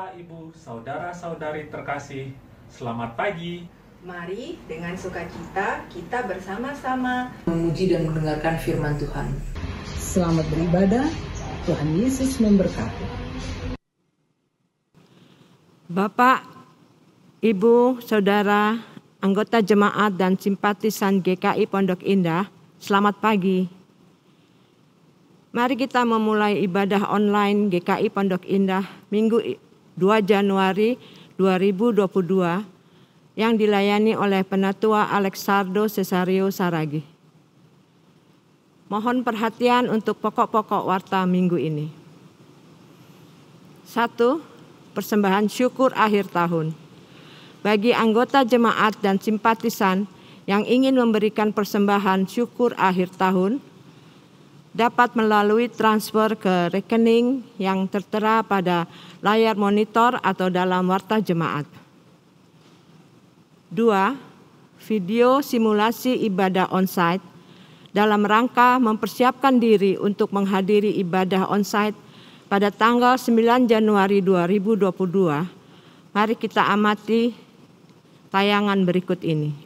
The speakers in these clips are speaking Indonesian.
Bapak, Ibu, saudara-saudari terkasih, selamat pagi. Mari dengan sukacita kita bersama-sama memuji dan mendengarkan firman Tuhan. Selamat beribadah, Tuhan Yesus memberkati. Bapak, Ibu, Saudara, anggota jemaat dan simpatisan GKI Pondok Indah, selamat pagi. Mari kita memulai ibadah online GKI Pondok Indah Minggu 2 Januari 2022 yang dilayani oleh Penatua Alexardo Cesario Saragi. Mohon perhatian untuk pokok-pokok warta minggu ini. 1. Persembahan syukur akhir tahun. Bagi anggota jemaat dan simpatisan yang ingin memberikan persembahan syukur akhir tahun, dapat melalui transfer ke rekening yang tertera pada layar monitor atau dalam warta jemaat. 2. Video simulasi ibadah onsite dalam rangka mempersiapkan diri untuk menghadiri ibadah onsite pada tanggal 9 Januari 2022. Mari kita amati tayangan berikut ini.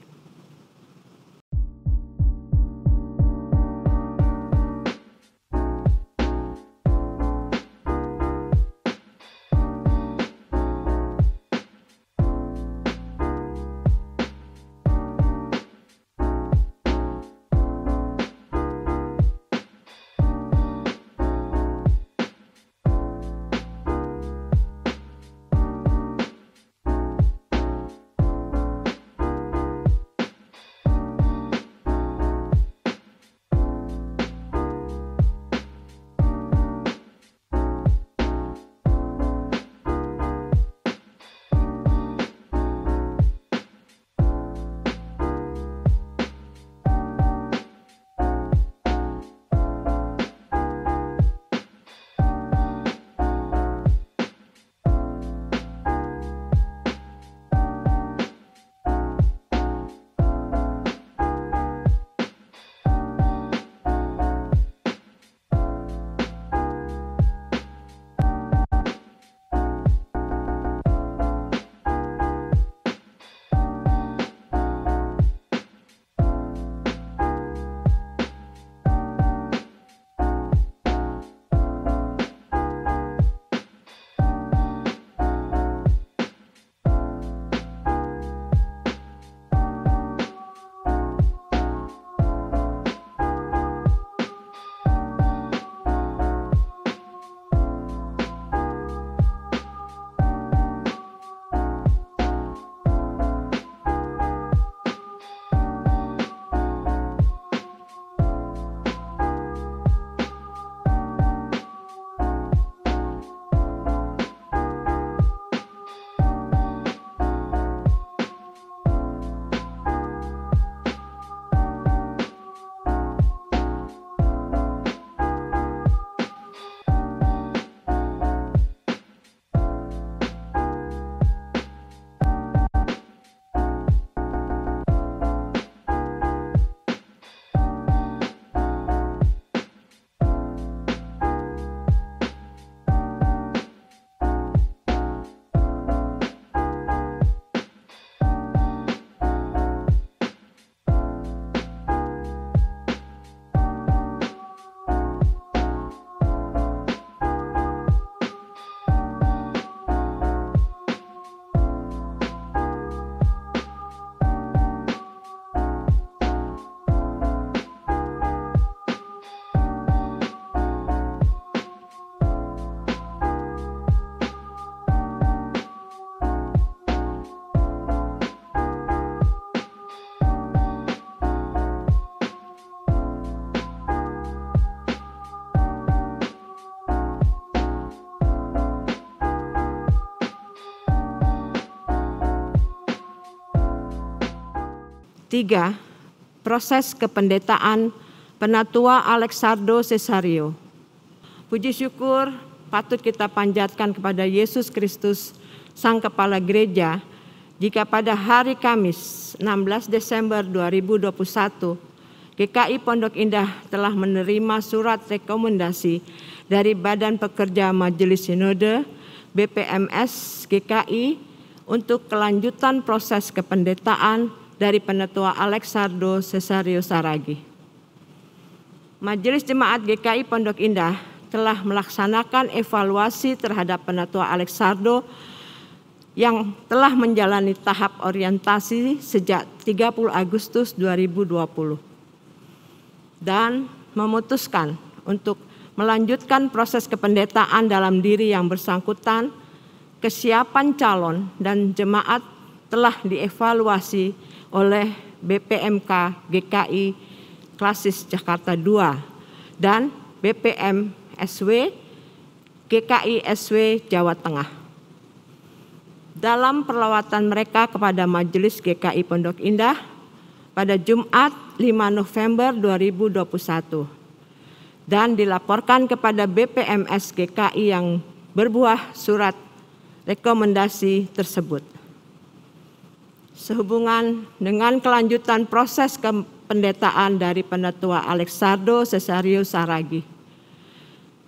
Tiga, proses kependetaan Penatua Alexardo Cesario. Puji syukur patut kita panjatkan kepada Yesus Kristus, Sang Kepala Gereja, jika pada hari Kamis 16 Desember 2021, GKI Pondok Indah telah menerima surat rekomendasi dari Badan Pekerja Majelis Sinode BPMS GKI untuk kelanjutan proses kependetaan dari Penetua Alexardo Cesario Saragi. Majelis Jemaat GKI Pondok Indah telah melaksanakan evaluasi terhadap Penetua Alexardo yang telah menjalani tahap orientasi sejak 30 Agustus 2020 dan memutuskan untuk melanjutkan proses kependetaan dalam diri yang bersangkutan. Kesiapan calon dan jemaat telah dievaluasi oleh BPMK GKI Klasis Jakarta II dan BPM SW GKI SW Jawa Tengah. Dalam perlawatan mereka kepada Majelis GKI Pondok Indah pada Jumat 5 November 2021 dan dilaporkan kepada BPMS GKI yang berbuah surat rekomendasi tersebut. Sehubungan dengan kelanjutan proses kependetaan dari Penetua Alexardo Cesario Saragi,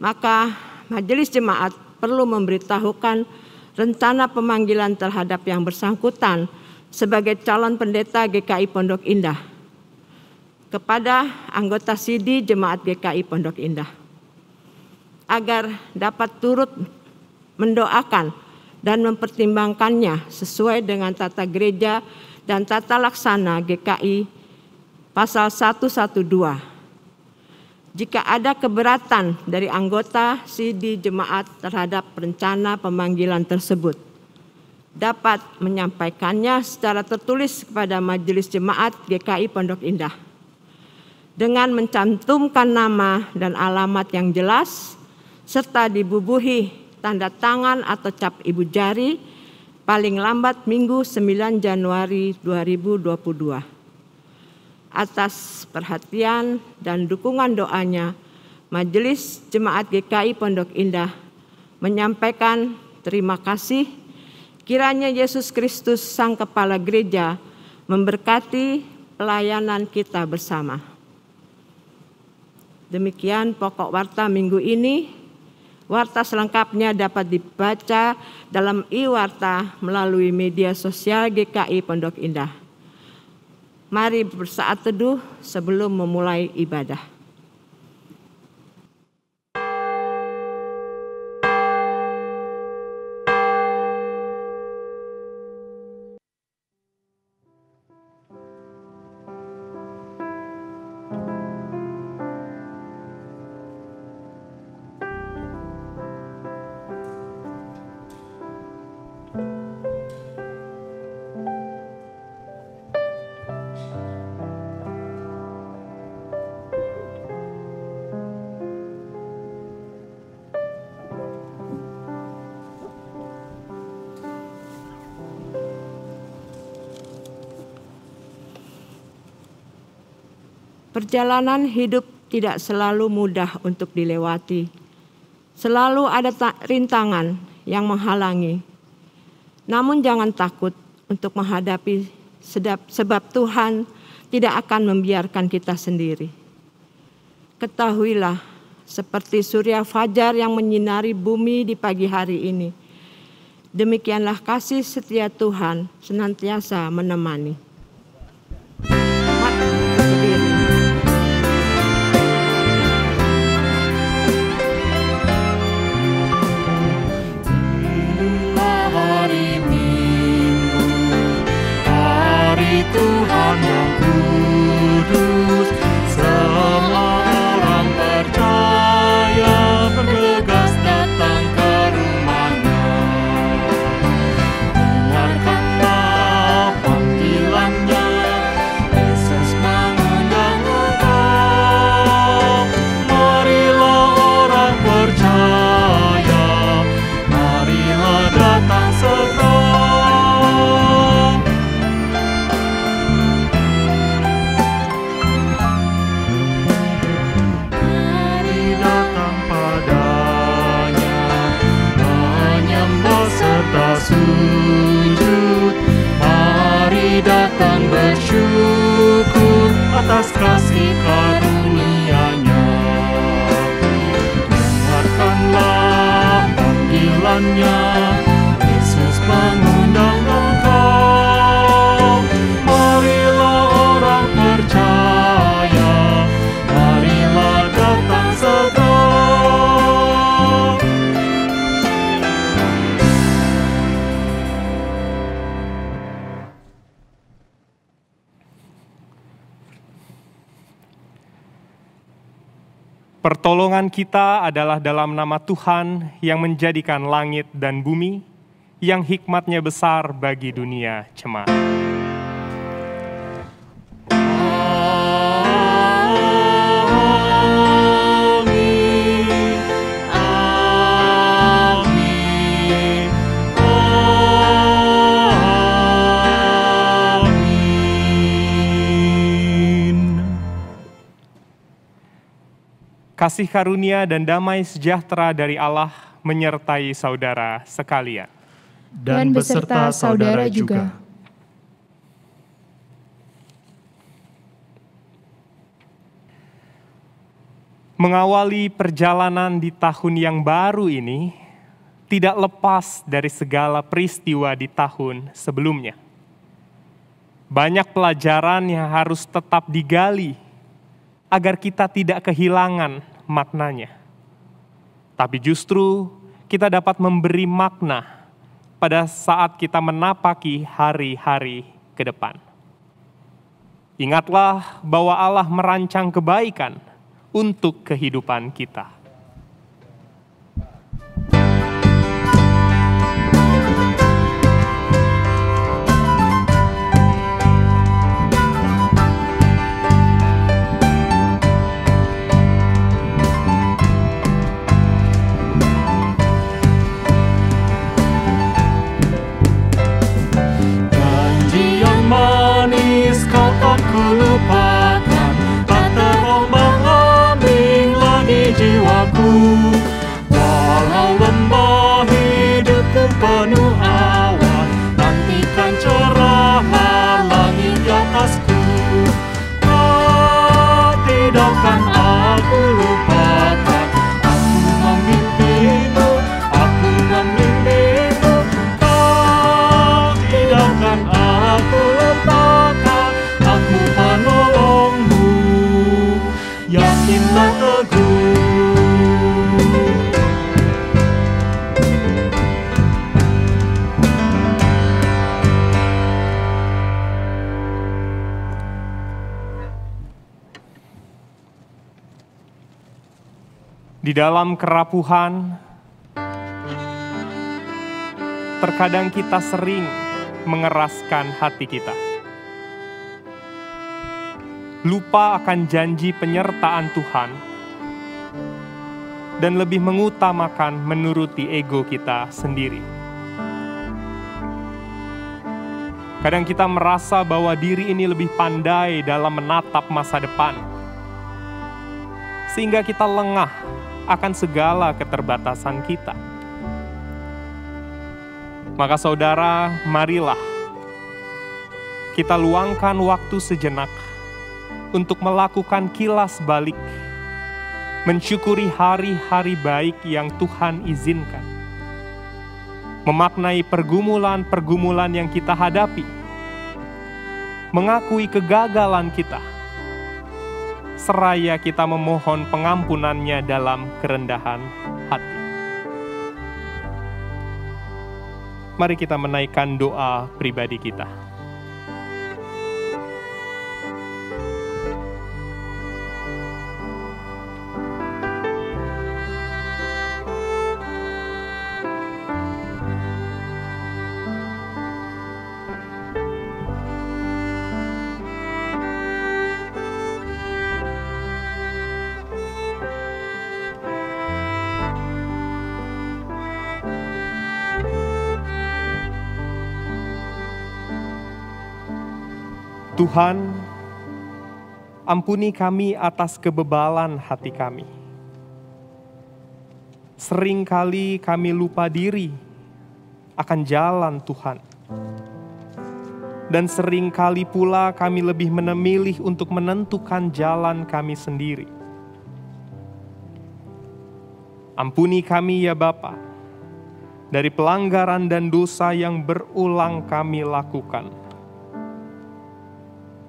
maka Majelis Jemaat perlu memberitahukan rencana pemanggilan terhadap yang bersangkutan sebagai calon pendeta GKI Pondok Indah kepada anggota Sidi Jemaat GKI Pondok Indah agar dapat turut mendoakan dan mempertimbangkannya sesuai dengan tata gereja dan tata laksana GKI pasal 112. Jika ada keberatan dari anggota Sidi Jemaat terhadap rencana pemanggilan tersebut, dapat menyampaikannya secara tertulis kepada Majelis Jemaat GKI Pondok Indah dengan mencantumkan nama dan alamat yang jelas serta dibubuhi tanda tangan atau cap ibu jari paling lambat Minggu 9 Januari 2022. Atas perhatian dan dukungan doanya, Majelis Jemaat GKI Pondok Indah menyampaikan terima kasih. Kiranya Yesus Kristus Sang Kepala Gereja memberkati pelayanan kita bersama. Demikian pokok warta minggu ini. Warta selengkapnya dapat dibaca dalam e-warta melalui media sosial GKI Pondok Indah. Mari bersaat teduh sebelum memulai ibadah. Perjalanan hidup tidak selalu mudah untuk dilewati. Selalu ada rintangan yang menghalangi. Namun jangan takut untuk menghadapi sebab Tuhan tidak akan membiarkan kita sendiri. Ketahuilah seperti surya fajar yang menyinari bumi di pagi hari ini. Demikianlah kasih setia Tuhan senantiasa menemani. Tuhan yang kudus, semua orang percaya bergegas datang ke rumah-Nya. Dengarkanlah panggilan-Nya, Yesus mengundang engkau. Marilah orang percaya, marilah datang segera. Sujud, mari datang bersyukur atas kasih karunia-Nya. Dengarkanlah panggilan-Nya, Pertolongan kita adalah dalam nama Tuhan yang menjadikan langit dan bumi, yang hikmat-Nya besar bagi dunia jemaat. Kasih karunia dan damai sejahtera dari Allah menyertai saudara sekalian. Dan beserta saudara juga. Mengawali perjalanan di tahun yang baru ini tidak lepas dari segala peristiwa di tahun sebelumnya. Banyak pelajaran yang harus tetap digali agar kita tidak kehilangan maknanya. Tapi justru kita dapat memberi makna pada saat kita menapaki hari-hari ke depan. Ingatlah bahwa Allah merancang kebaikan untuk kehidupan kita. Walau lembah hidupku penuh awan, nantikan cerahlah langit di atasku. Kau tidakkan aku lupakan, aku memimpimu, kau tidakkan aku lupakan, aku penolongmu, yakinlah teguh. Di dalam kerapuhan, terkadang kita sering mengeraskan hati kita. Lupa akan janji penyertaan Tuhan, dan lebih mengutamakan menuruti ego kita sendiri. Kadang kita merasa bahwa diri ini lebih pandai dalam menatap masa depan, sehingga kita lengah akan segala keterbatasan kita. Maka saudara, marilah kita luangkan waktu sejenak untuk melakukan kilas balik, mensyukuri hari-hari baik yang Tuhan izinkan, memaknai pergumulan-pergumulan yang kita hadapi, mengakui kegagalan kita, seraya kita memohon pengampunannya dalam kerendahan hati. Mari kita menaikkan doa pribadi kita. Tuhan, ampuni kami atas kebebalan hati kami. Seringkali kami lupa diri akan jalan Tuhan. Dan seringkali pula kami lebih memilih untuk menentukan jalan kami sendiri. Ampuni kami ya Bapa, dari pelanggaran dan dosa yang berulang kami lakukan.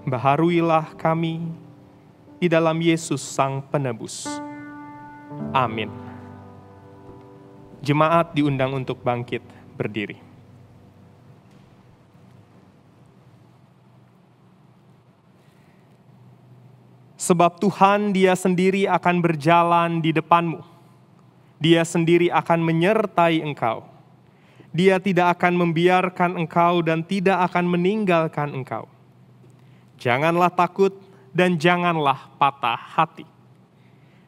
Baharuilah kami di dalam Yesus Sang Penebus. Amin. Jemaat diundang untuk bangkit berdiri. Sebab Tuhan Dia sendiri akan berjalan di depanmu. Dia sendiri akan menyertai engkau. Dia tidak akan membiarkan engkau dan tidak akan meninggalkan engkau. Janganlah takut dan janganlah patah hati.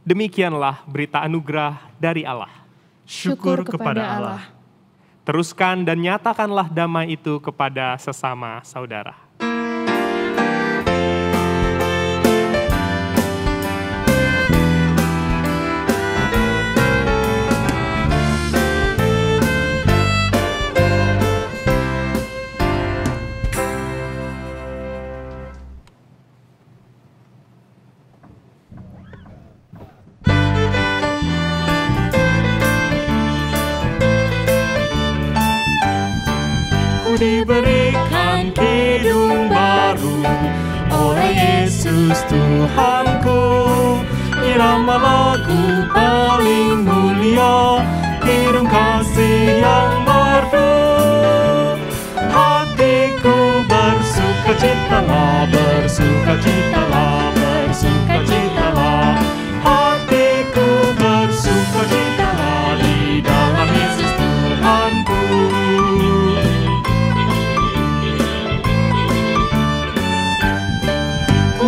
Demikianlah berita anugerah dari Allah. Syukur kepada Allah. Teruskan dan nyatakanlah damai itu kepada sesama saudara. Diberikan hidung baru oleh Yesus Tuhanku. Irama lagu paling mulia, hidung kasih yang merdu. Hatiku bersukacitalah, bersukacitalah, bersukacitalah. Hatiku bersukacitalah di dalam Yesus Tuhanku.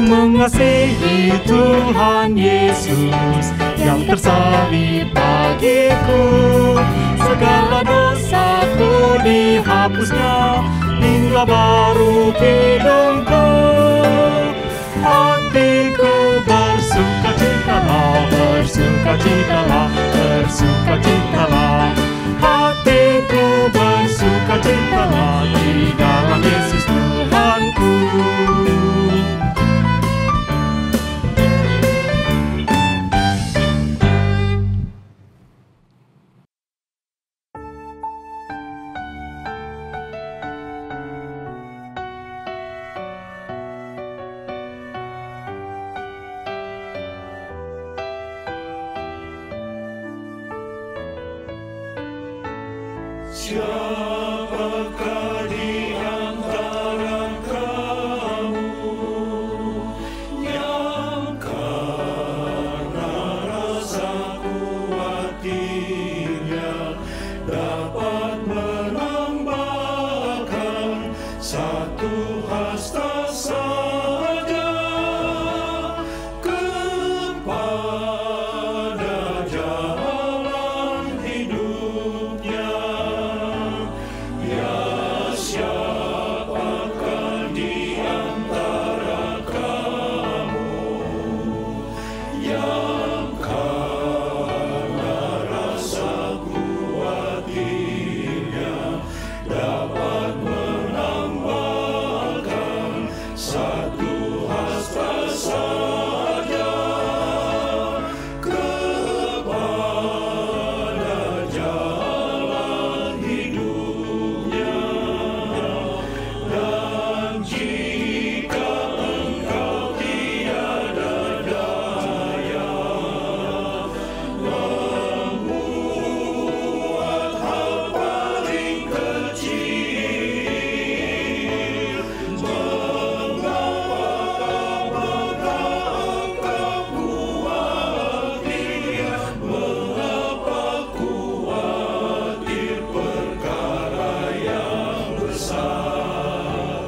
Mengasihi Tuhan Yesus yang tersalib bagiku. Segala dosaku dihapusnya hingga baru hidungku. Hatiku bersukacitalah, bersukacitalah, bersukacitalah. Hatiku bersukacitalah di dalam Yesus Tuhanku. Siapakah di antara kamu yang karena rasa khawatirnya dapat menambahkan satu hasta saja kepada jalan hidupnya? Siapakah di antara kamu yang karena rasa khawatirnya dapat menambahkan satu hasta saja kepada jalan hidupnya? Dan jika engkau tiada daya membuat hal paling kecil, mengapa khawatir perkara yang besar?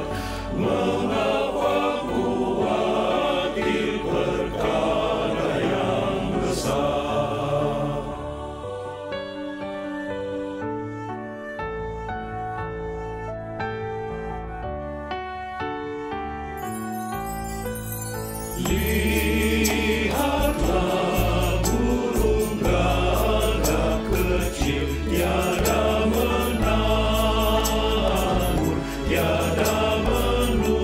Mengapa khawatir perkara yang besar? Lihatlah burung gagak kecil, tiada menabur, tiada menuai,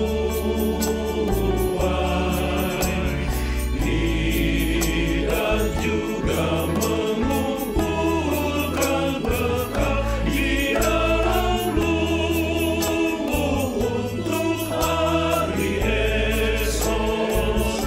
tidak juga mengumpulkan bekal di dalam lubuk untuk hari esok.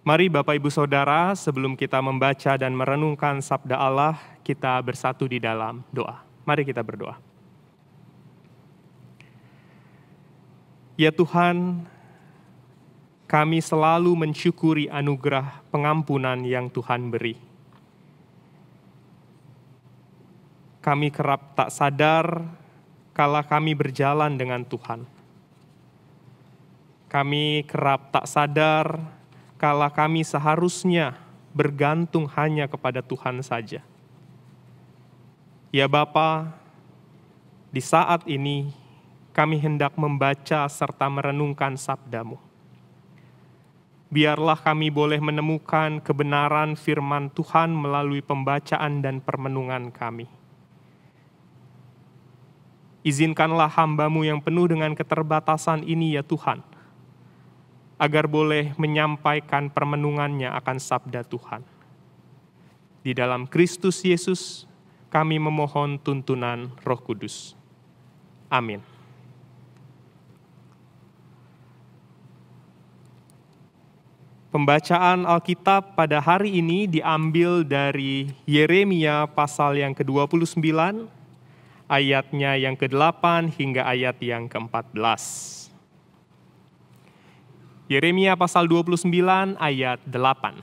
Mari Bapak Ibu Saudara, sebelum kita membaca dan merenungkan sabda Allah, kita bersatu di dalam doa. Mari kita berdoa. Ya Tuhan, kami selalu mensyukuri anugerah pengampunan yang Tuhan beri. Kami kerap tak sadar kala kami berjalan dengan Tuhan. Kami kerap tak sadar kala kami seharusnya bergantung hanya kepada Tuhan saja. Ya Bapa, di saat ini kami hendak membaca serta merenungkan sabda-Mu. Biarlah kami boleh menemukan kebenaran firman Tuhan melalui pembacaan dan permenungan kami. Izinkanlah hamba-Mu yang penuh dengan keterbatasan ini ya Tuhan, agar boleh menyampaikan permenungannya akan sabda Tuhan. Di dalam Kristus Yesus, kami memohon tuntunan Roh Kudus. Amin. Pembacaan Alkitab pada hari ini diambil dari Yeremia pasal yang ke-29, ayatnya yang ke-8 hingga ayat yang ke-14. Yeremia pasal 29 ayat 8.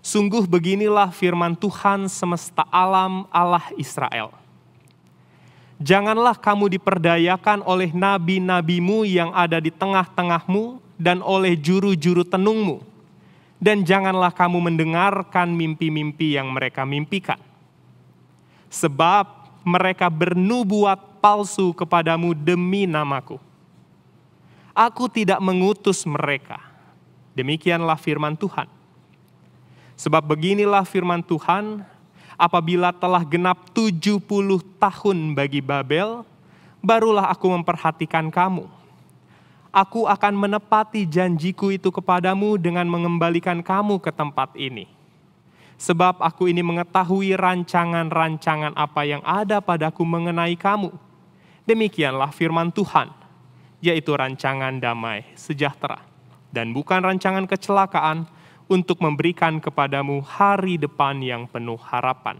Sungguh beginilah firman Tuhan semesta alam Allah Israel. Janganlah kamu diperdayakan oleh nabi-nabimu yang ada di tengah-tengahmu dan oleh juru-juru tenungmu. Dan janganlah kamu mendengarkan mimpi-mimpi yang mereka mimpikan. Sebab mereka bernubuat palsu kepadamu demi namaku. Aku tidak mengutus mereka. Demikianlah firman Tuhan. Sebab beginilah firman Tuhan, apabila telah genap 70 tahun bagi Babel, barulah aku memperhatikan kamu. Aku akan menepati janjiku itu kepadamu dengan mengembalikan kamu ke tempat ini. Sebab aku ini mengetahui rancangan-rancangan apa yang ada padaku mengenai kamu. Demikianlah firman Tuhan, yaitu rancangan damai sejahtera, dan bukan rancangan kecelakaan, untuk memberikan kepadamu hari depan yang penuh harapan.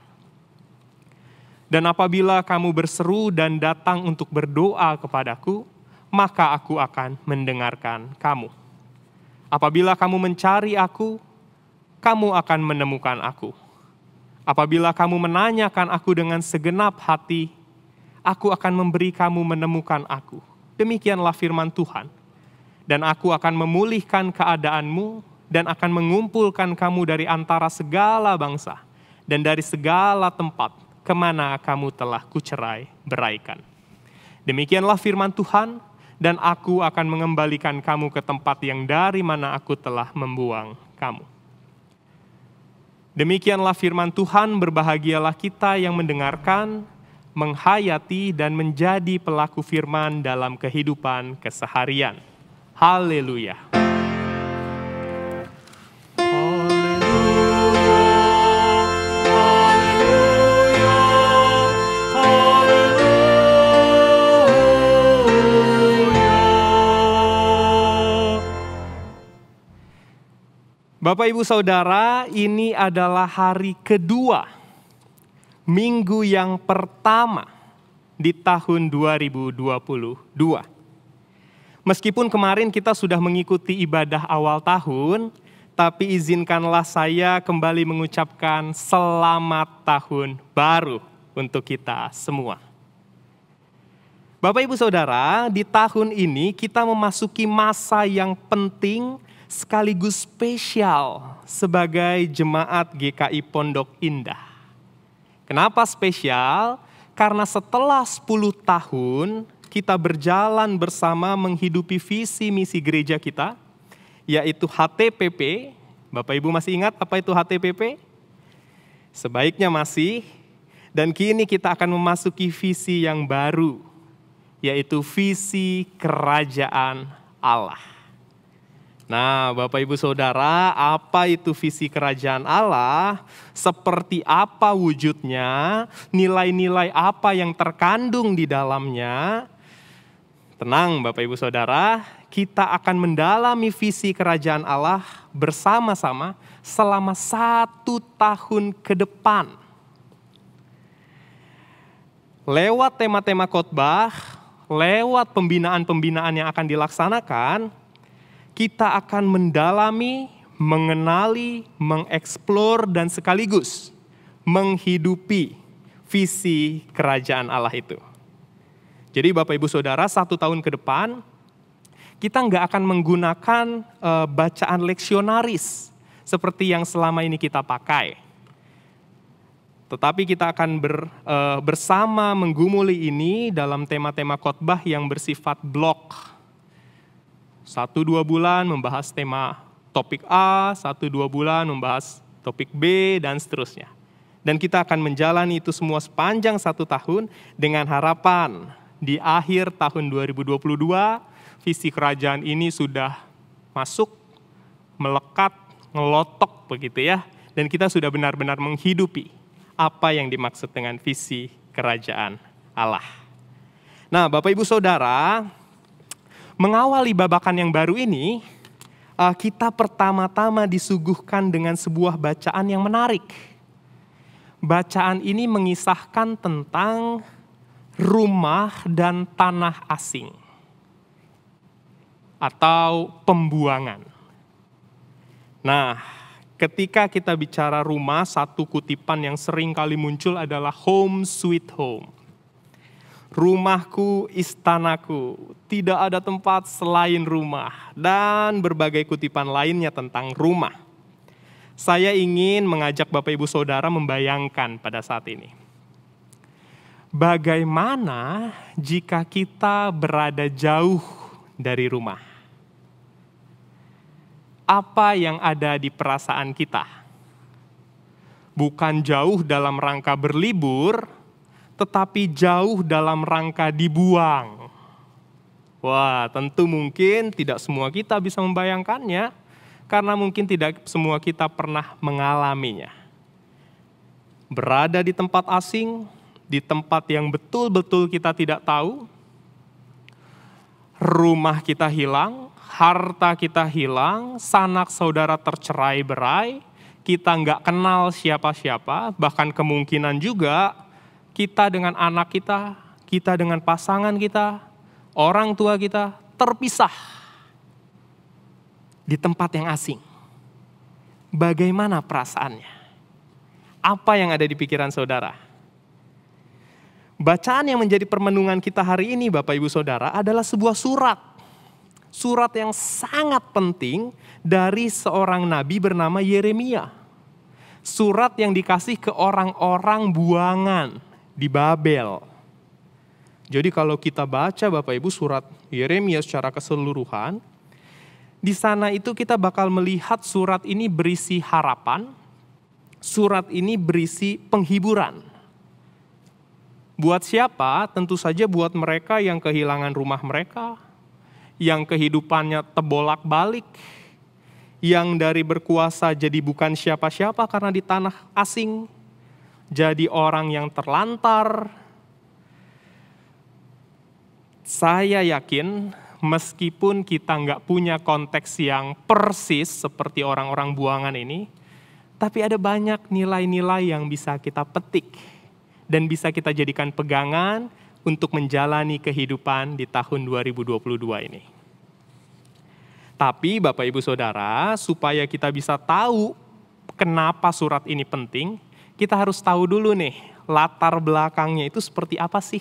Dan apabila kamu berseru dan datang untuk berdoa kepadaku, maka aku akan mendengarkan kamu. Apabila kamu mencari aku, kamu akan menemukan aku. Apabila kamu menanyakan aku dengan segenap hati, aku akan memberi kamu menemukan aku. Demikianlah firman Tuhan. Dan aku akan memulihkan keadaanmu dan akan mengumpulkan kamu dari antara segala bangsa dan dari segala tempat kemana kamu telah kucerai beraikan. Demikianlah firman Tuhan, dan aku akan mengembalikan kamu ke tempat yang dari mana aku telah membuang kamu. Demikianlah firman Tuhan, berbahagialah kita yang mendengarkan, menghayati dan menjadi pelaku firman dalam kehidupan keseharian. Haleluya. Bapak Ibu Saudara, ini adalah hari kedua, minggu yang pertama di tahun 2022. Meskipun kemarin kita sudah mengikuti ibadah awal tahun, tapi izinkanlah saya kembali mengucapkan selamat tahun baru untuk kita semua. Bapak Ibu Saudara, di tahun ini kita memasuki masa yang penting sekaligus spesial sebagai jemaat GKI Pondok Indah. Kenapa spesial? Karena setelah 10 tahun kita berjalan bersama menghidupi visi misi gereja kita, yaitu HTPP. Bapak Ibu masih ingat apa itu HTPP? Sebaiknya masih. Dan kini kita akan memasuki visi yang baru, yaitu visi kerajaan Allah. Nah, Bapak Ibu Saudara, apa itu visi kerajaan Allah? Seperti apa wujudnya? Nilai-nilai apa yang terkandung di dalamnya? Tenang Bapak Ibu Saudara, kita akan mendalami visi kerajaan Allah bersama-sama selama 1 tahun ke depan. Lewat tema-tema khotbah, lewat pembinaan-pembinaan yang akan dilaksanakan, kita akan mendalami, mengenali, mengeksplor, dan sekaligus menghidupi visi kerajaan Allah itu. Jadi Bapak Ibu Saudara, 1 tahun ke depan, kita nggak akan menggunakan bacaan leksionaris seperti yang selama ini kita pakai. Tetapi kita akan bersama menggumuli ini dalam tema-tema khotbah yang bersifat blok. 1-2 bulan membahas tema topik A, 1-2 bulan membahas topik B, dan seterusnya. Dan kita akan menjalani itu semua sepanjang 1 tahun dengan harapan di akhir tahun 2022, visi kerajaan ini sudah masuk, melekat, ngelotok begitu ya. Dan kita sudah benar-benar menghidupi apa yang dimaksud dengan visi kerajaan Allah. Nah Bapak Ibu Saudara, mengawali babakan yang baru ini, kita pertama-tama disuguhkan dengan sebuah bacaan yang menarik. Bacaan ini mengisahkan tentang rumah dan tanah asing atau pembuangan. Nah, ketika kita bicara rumah, satu kutipan yang sering kali muncul adalah home sweet home. Rumahku, istanaku, tidak ada tempat selain rumah, dan berbagai kutipan lainnya tentang rumah. Saya ingin mengajak Bapak Ibu Saudara membayangkan pada saat ini. Bagaimana jika kita berada jauh dari rumah? Apa yang ada di perasaan kita? Bukan jauh dalam rangka berlibur, tetapi jauh dalam rangka dibuang. Wah, tentu mungkin tidak semua kita bisa membayangkannya, karena mungkin tidak semua kita pernah mengalaminya. Berada di tempat asing, di tempat yang betul-betul kita tidak tahu, rumah kita hilang, harta kita hilang, sanak saudara tercerai-berai, kita nggak kenal siapa-siapa, bahkan kemungkinan juga kita dengan anak kita dengan pasangan kita, orang tua kita terpisah di tempat yang asing. Bagaimana perasaannya? Apa yang ada di pikiran saudara? Bacaan yang menjadi permenungan kita hari ini Bapak Ibu Saudara adalah sebuah surat. Surat yang sangat penting dari seorang nabi bernama Yeremia. Surat yang dikasih ke orang-orang buangan di Babel. Jadi kalau kita baca Bapak Ibu surat Yeremia secara keseluruhan, di sana itu kita bakal melihat surat ini berisi harapan, surat ini berisi penghiburan. Buat siapa? Tentu saja buat mereka yang kehilangan rumah mereka, yang kehidupannya tebolak-balik, yang dari berkuasa jadi bukan siapa-siapa karena di tanah asing, jadi orang yang terlantar. Saya yakin meskipun kita nggak punya konteks yang persis seperti orang-orang buangan ini, tapi ada banyak nilai-nilai yang bisa kita petik dan bisa kita jadikan pegangan untuk menjalani kehidupan di tahun 2022 ini. Tapi Bapak Ibu Saudara, supaya kita bisa tahu kenapa surat ini penting, kita harus tahu dulu nih, latar belakangnya itu seperti apa sih?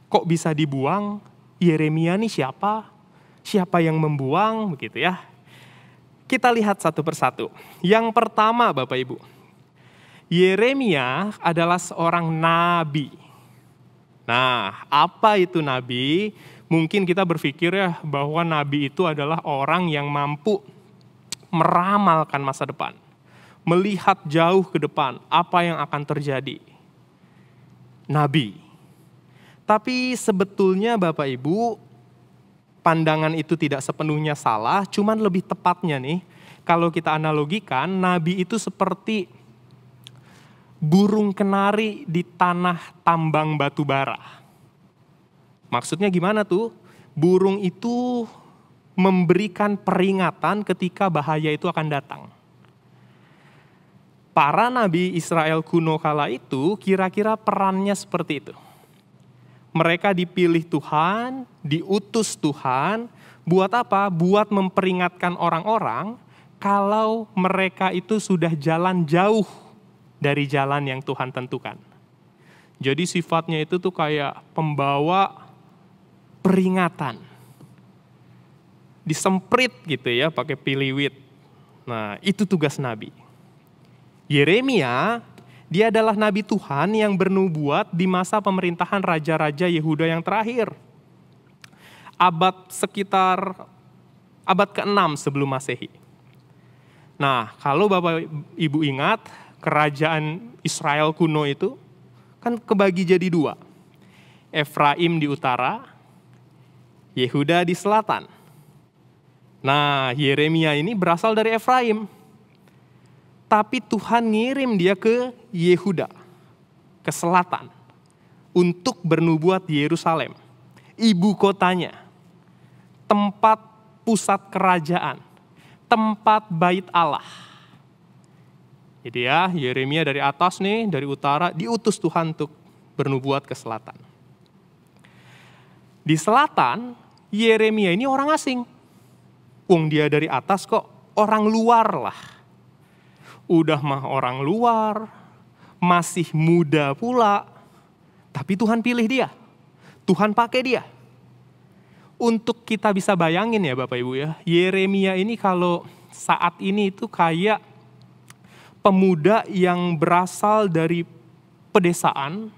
Kok bisa dibuang? Yeremia nih siapa? Siapa yang membuang? Begitu ya. Kita lihat satu persatu. Yang pertama Bapak Ibu, Yeremia adalah seorang nabi. Nah, apa itu nabi? Mungkin kita berpikir ya bahwa nabi itu adalah orang yang mampu meramalkan masa depan. Melihat jauh ke depan apa yang akan terjadi. Nabi. Tapi sebetulnya Bapak Ibu, pandangan itu tidak sepenuhnya salah, cuman lebih tepatnya nih, kalau kita analogikan, nabi itu seperti burung kenari di tanah tambang batu bara. Maksudnya gimana tuh? burung itu memberikan peringatan ketika bahaya itu akan datang. Para nabi Israel kuno kala itu kira-kira perannya seperti itu. Mereka dipilih Tuhan, diutus Tuhan, buat apa? Buat memperingatkan orang-orang kalau mereka itu sudah jalan jauh dari jalan yang Tuhan tentukan. Jadi sifatnya itu tuh kayak pembawa peringatan. Disemprit gitu ya pakai piliwit. Nah, itu tugas nabi. Yeremia, dia adalah nabi Tuhan yang bernubuat di masa pemerintahan raja-raja Yehuda yang terakhir. Sekitar abad ke-6 sebelum Masehi. Nah, kalau Bapak Ibu ingat, kerajaan Israel kuno itu kan kebagi jadi dua. Efraim di utara, Yehuda di selatan. Nah, Yeremia ini berasal dari Efraim. Tapi Tuhan ngirim dia ke Yehuda, ke selatan, untuk bernubuat di Yerusalem, ibu kotanya, tempat pusat kerajaan, tempat bait Allah. Jadi ya, Yeremia dari atas nih, dari utara, diutus Tuhan untuk bernubuat ke selatan. Di selatan, Yeremia ini orang asing. Dia dari atas kok, orang luar lah. Udah mah orang luar, masih muda pula, tapi Tuhan pilih dia. Tuhan pakai dia. Untuk kita bisa bayangin ya Bapak Ibu ya, Yeremia ini kalau saat ini itu kayak pemuda yang berasal dari pedesaan,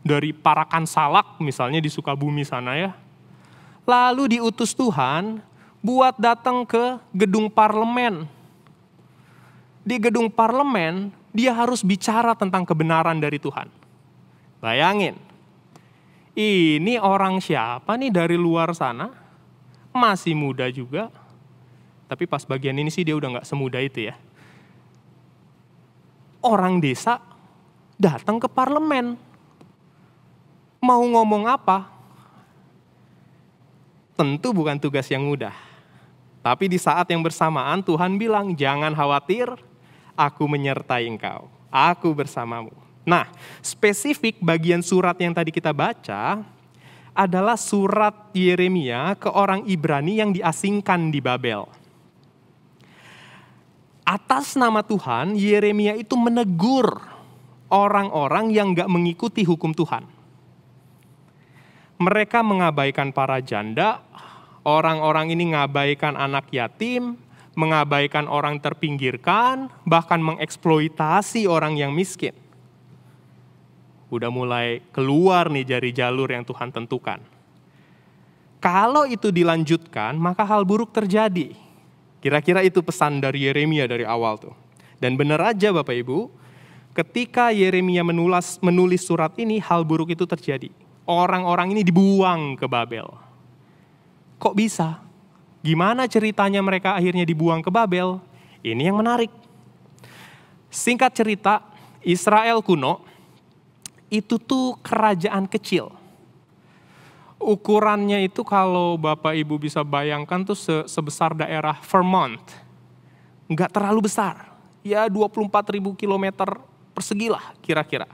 dari Parakan Salak misalnya di Sukabumi sana ya. Lalu diutus Tuhan buat datang ke gedung parlemen. Di gedung parlemen, dia harus bicara tentang kebenaran dari Tuhan. Bayangin, ini orang siapa nih dari luar sana, masih muda juga, tapi pas bagian ini sih dia udah gak semuda itu ya. Orang desa datang ke parlemen, mau ngomong apa? Tentu bukan tugas yang mudah. Tapi di saat yang bersamaan Tuhan bilang, jangan khawatir, aku menyertai engkau, aku bersamamu. Nah, spesifik bagian surat yang tadi kita baca adalah surat Yeremia ke orang Ibrani yang diasingkan di Babel. Atas nama Tuhan, Yeremia itu menegur orang-orang yang gak mengikuti hukum Tuhan. Mereka mengabaikan para janda, orang-orang ini mengabaikan anak yatim, mengabaikan orang terpinggirkan, bahkan mengeksploitasi orang yang miskin. Udah mulai keluar nih dari jalur yang Tuhan tentukan. Kalau itu dilanjutkan, maka hal buruk terjadi. Kira-kira itu pesan dari Yeremia dari awal tuh. Dan benar aja Bapak Ibu, ketika Yeremia menulis surat ini, hal buruk itu terjadi. Orang-orang ini dibuang ke Babel. Kok bisa? Gimana ceritanya mereka akhirnya dibuang ke Babel? Ini yang menarik. Singkat cerita, Israel kuno itu tuh kerajaan kecil. Ukurannya itu kalau Bapak Ibu bisa bayangkan tuh sebesar daerah Vermont. Nggak terlalu besar. Ya 24.000 kilometer persegi lah kira-kira.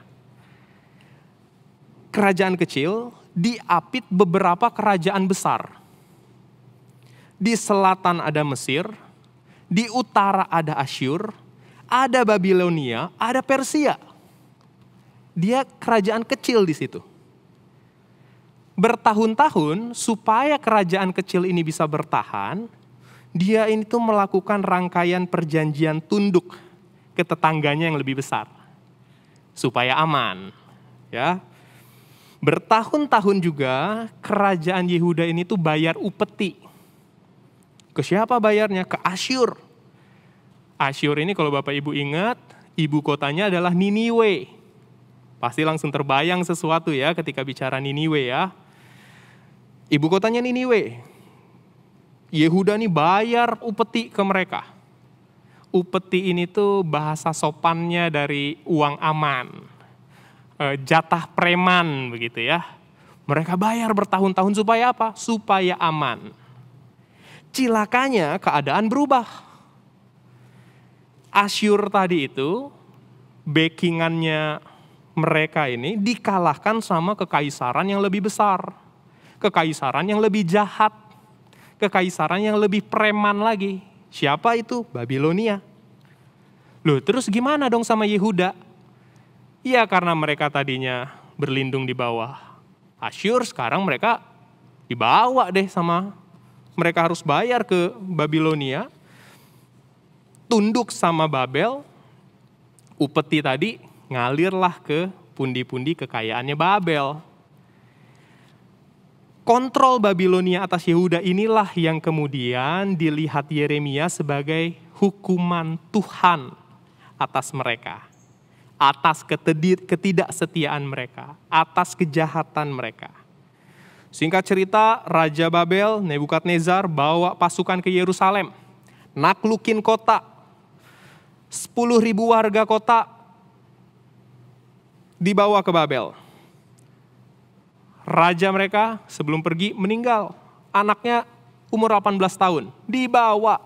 Kerajaan kecil diapit beberapa kerajaan besar. Di selatan ada Mesir, di utara ada Asyur, ada Babilonia, ada Persia. Dia kerajaan kecil di situ. Bertahun-tahun supaya kerajaan kecil ini bisa bertahan, dia ini tuh melakukan rangkaian perjanjian tunduk ke tetangganya yang lebih besar. Supaya aman. Ya. Bertahun-tahun juga kerajaan Yehuda ini tuh bayar upeti. Ke siapa bayarnya? Ke Asyur. Asyur ini kalau Bapak Ibu ingat, ibu kotanya adalah Niniwe. Pasti langsung terbayang sesuatu ya ketika bicara Niniwe ya. Ibu kotanya Niniwe. Yehuda nih bayar upeti ke mereka. Upeti ini tuh bahasa sopannya dari uang aman. Jatah preman begitu ya. Mereka bayar bertahun-tahun supaya apa? Supaya aman. Cilakanya keadaan berubah. Asyur tadi itu, backingannya mereka ini dikalahkan sama kekaisaran yang lebih besar. Kekaisaran yang lebih jahat. Kekaisaran yang lebih preman lagi. Siapa itu? Babilonia. Loh, terus gimana dong sama Yehuda? Ya karena mereka tadinya berlindung di bawah Asyur, sekarang mereka dibawa deh sama, mereka harus bayar ke Babilonia, tunduk sama Babel, upeti tadi ngalirlah ke pundi-pundi kekayaannya Babel. Kontrol Babilonia atas Yehuda inilah yang kemudian dilihat Yeremia sebagai hukuman Tuhan atas mereka, atas ketidaksetiaan mereka, atas kejahatan mereka. Singkat cerita, Raja Babel, Nebukadnezar, bawa pasukan ke Yerusalem, naklukin kota, 10.000 warga kota dibawa ke Babel. Raja mereka sebelum pergi meninggal, anaknya umur 18 tahun, dibawa,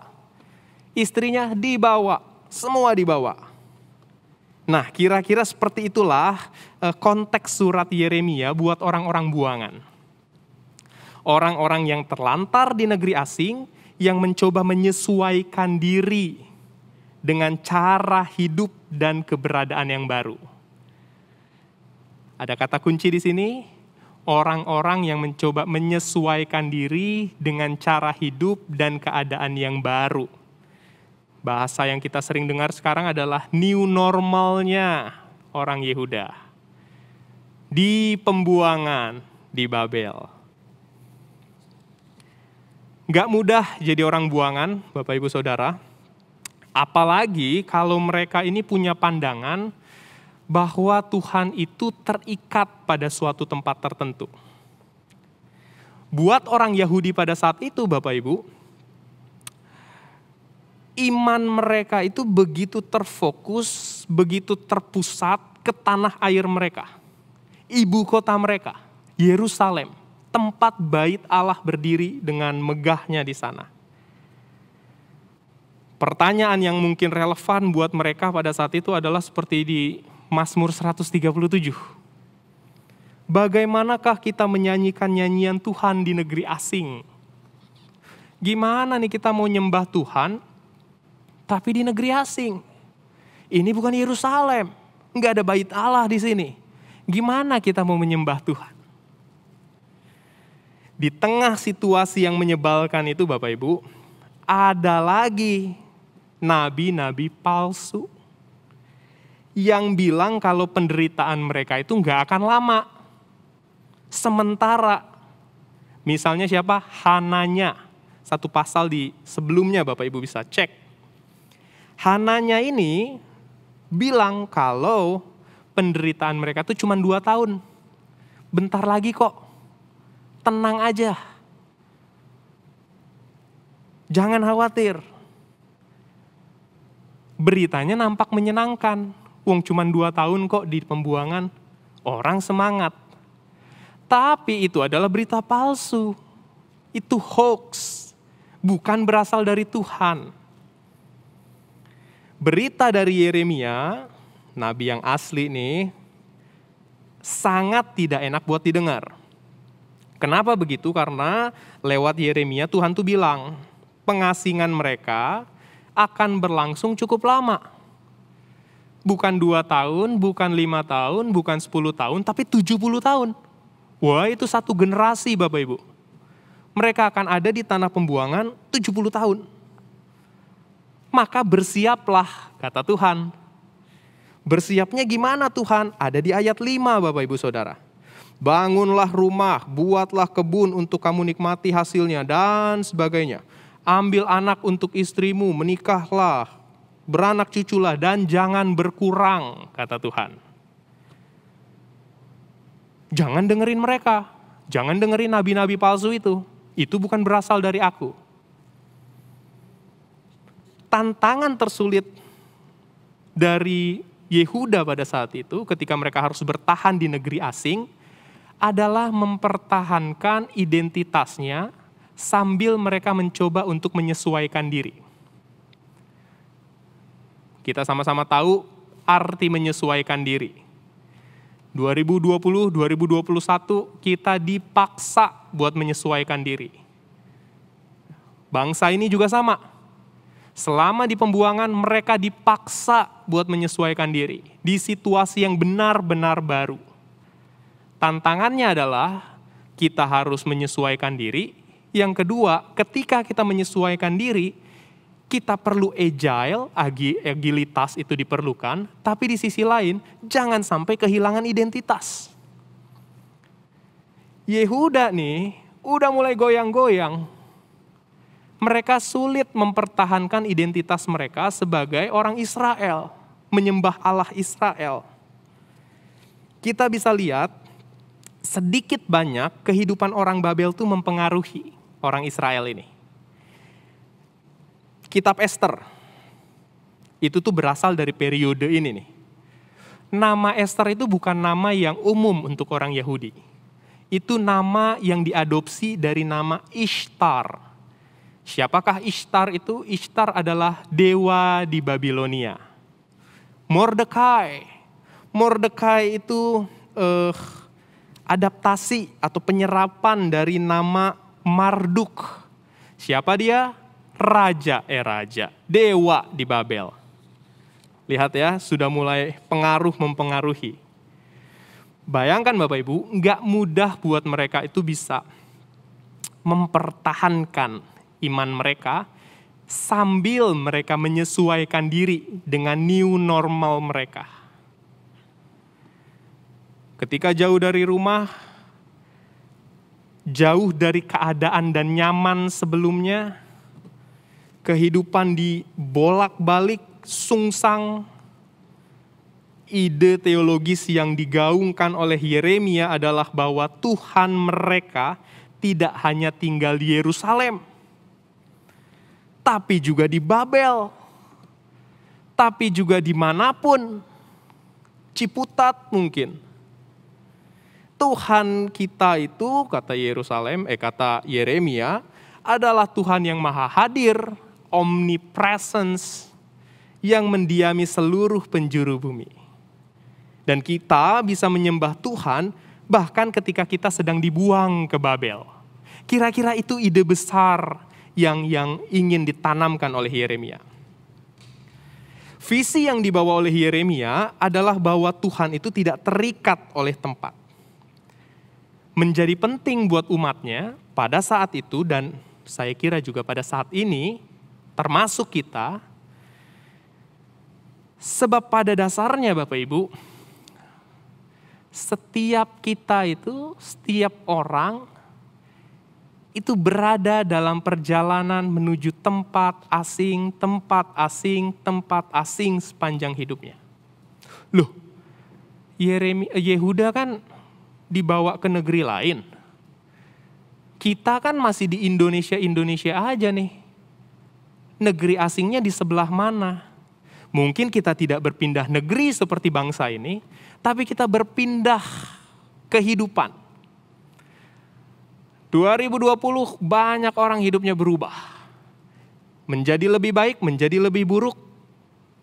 istrinya dibawa, semua dibawa. Nah, kira-kira seperti itulah konteks surat Yeremia buat orang-orang buangan. Orang-orang yang terlantar di negeri asing, yang mencoba menyesuaikan diri dengan cara hidup dan keberadaan yang baru. Ada kata kunci di sini, orang-orang yang mencoba menyesuaikan diri dengan cara hidup dan keadaan yang baru. Bahasa yang kita sering dengar sekarang adalah new normalnya orang Yehuda. Di pembuangan di Babel. Gak mudah jadi orang buangan, Bapak Ibu Saudara. Apalagi kalau mereka ini punya pandangan bahwa Tuhan itu terikat pada suatu tempat tertentu. Buat orang Yahudi pada saat itu, Bapak Ibu, iman mereka itu begitu terfokus, begitu terpusat ke tanah air mereka. Ibu kota mereka, Yerusalem, tempat bait Allah berdiri dengan megahnya di sana. Pertanyaan yang mungkin relevan buat mereka pada saat itu adalah seperti di Mazmur 137. Bagaimanakah kita menyanyikan nyanyian Tuhan di negeri asing? Gimana nih kita mau nyembah Tuhan, tapi di negeri asing? Ini bukan Yerusalem, nggak ada bait Allah di sini. Gimana kita mau menyembah Tuhan? Di tengah situasi yang menyebalkan itu, Bapak Ibu, ada lagi nabi-nabi palsu yang bilang kalau penderitaan mereka itu nggak akan lama. Sementara, misalnya siapa? Hananya. Satu pasal di sebelumnya Bapak Ibu bisa cek. Hananya ini bilang kalau penderitaan mereka itu cuma 2 tahun. Bentar lagi kok. Tenang aja. Jangan khawatir. Beritanya nampak menyenangkan. Wong cuma 2 tahun kok di pembuangan, orang semangat. Tapi itu adalah berita palsu. Itu hoax, bukan berasal dari Tuhan. Berita dari Yeremia, nabi yang asli nih, sangat tidak enak buat didengar. Kenapa begitu? Karena lewat Yeremia Tuhan tuh bilang, pengasingan mereka akan berlangsung cukup lama. Bukan 2 tahun, bukan 5 tahun, bukan 10 tahun, tapi 70 tahun. Wah, itu satu generasi Bapak Ibu. Mereka akan ada di tanah pembuangan 70 tahun. Maka bersiaplah, kata Tuhan. Bersiapnya gimana Tuhan? Ada di ayat 5 Bapak Ibu Saudara. Bangunlah rumah, buatlah kebun untuk kamu nikmati hasilnya, dan sebagainya. Ambil anak untuk istrimu, menikahlah, beranak cuculah, dan jangan berkurang, kata Tuhan. Jangan dengerin mereka. Jangan dengerin nabi-nabi palsu itu. Itu bukan berasal dari aku. Tantangan tersulit dari Yehuda pada saat itu, ketika mereka harus bertahan di negeri asing, adalah mempertahankan identitasnya sambil mereka mencoba untuk menyesuaikan diri. Kita sama-sama tahu arti menyesuaikan diri. 2020, 2021 kita dipaksa buat menyesuaikan diri. Bangsa ini juga sama. Selama di pembuangan mereka dipaksa buat menyesuaikan diri di situasi yang benar-benar baru. Tantangannya adalah kita harus menyesuaikan diri. Yang kedua, ketika kita menyesuaikan diri, kita perlu agile, agilitas itu diperlukan, tapi di sisi lain jangan sampai kehilangan identitas. Yehuda nih udah mulai goyang-goyang. Mereka sulit mempertahankan identitas mereka sebagai orang Israel, menyembah Allah Israel. Kita bisa lihat sedikit banyak kehidupan orang Babel itu mempengaruhi orang Israel ini. Kitab Ester, itu tuh berasal dari periode ini nih. Nama Ester itu bukan nama yang umum untuk orang Yahudi. Itu nama yang diadopsi dari nama Ishtar. Siapakah Ishtar itu? Ishtar adalah dewa di Babilonia. Mordekai itu adaptasi atau penyerapan dari nama Marduk. Siapa dia? Raja, dewa di Babel. Lihat ya, sudah mulai mempengaruhi. Bayangkan Bapak Ibu, nggak mudah buat mereka itu bisa mempertahankan iman mereka sambil mereka menyesuaikan diri dengan new normal mereka. Ketika jauh dari rumah, jauh dari keadaan dan nyaman sebelumnya, kehidupan dibolak-balik, sungsang. Ide teologis yang digaungkan oleh Yeremia adalah bahwa Tuhan mereka tidak hanya tinggal di Yerusalem, tapi juga di Babel, tapi juga dimanapun, Ciputat mungkin. Tuhan kita itu, kata Yeremia, adalah Tuhan yang maha hadir, omnipresence, yang mendiami seluruh penjuru bumi. Dan kita bisa menyembah Tuhan bahkan ketika kita sedang dibuang ke Babel. Kira-kira itu ide besar yang ingin ditanamkan oleh Yeremia. Visi yang dibawa oleh Yeremia adalah bahwa Tuhan itu tidak terikat oleh tempat. Menjadi penting buat umatnya pada saat itu, dan saya kira juga pada saat ini, termasuk kita, sebab pada dasarnya Bapak Ibu, setiap kita itu, setiap orang itu berada dalam perjalanan menuju tempat asing sepanjang hidupnya. Loh, Yehuda kan dibawa ke negeri lain. Kita kan masih di Indonesia aja nih. Negeri asingnya di sebelah mana? Mungkin kita tidak berpindah negeri seperti bangsa ini, tapi kita berpindah kehidupan. 2020 banyak orang hidupnya berubah. Menjadi lebih baik, menjadi lebih buruk.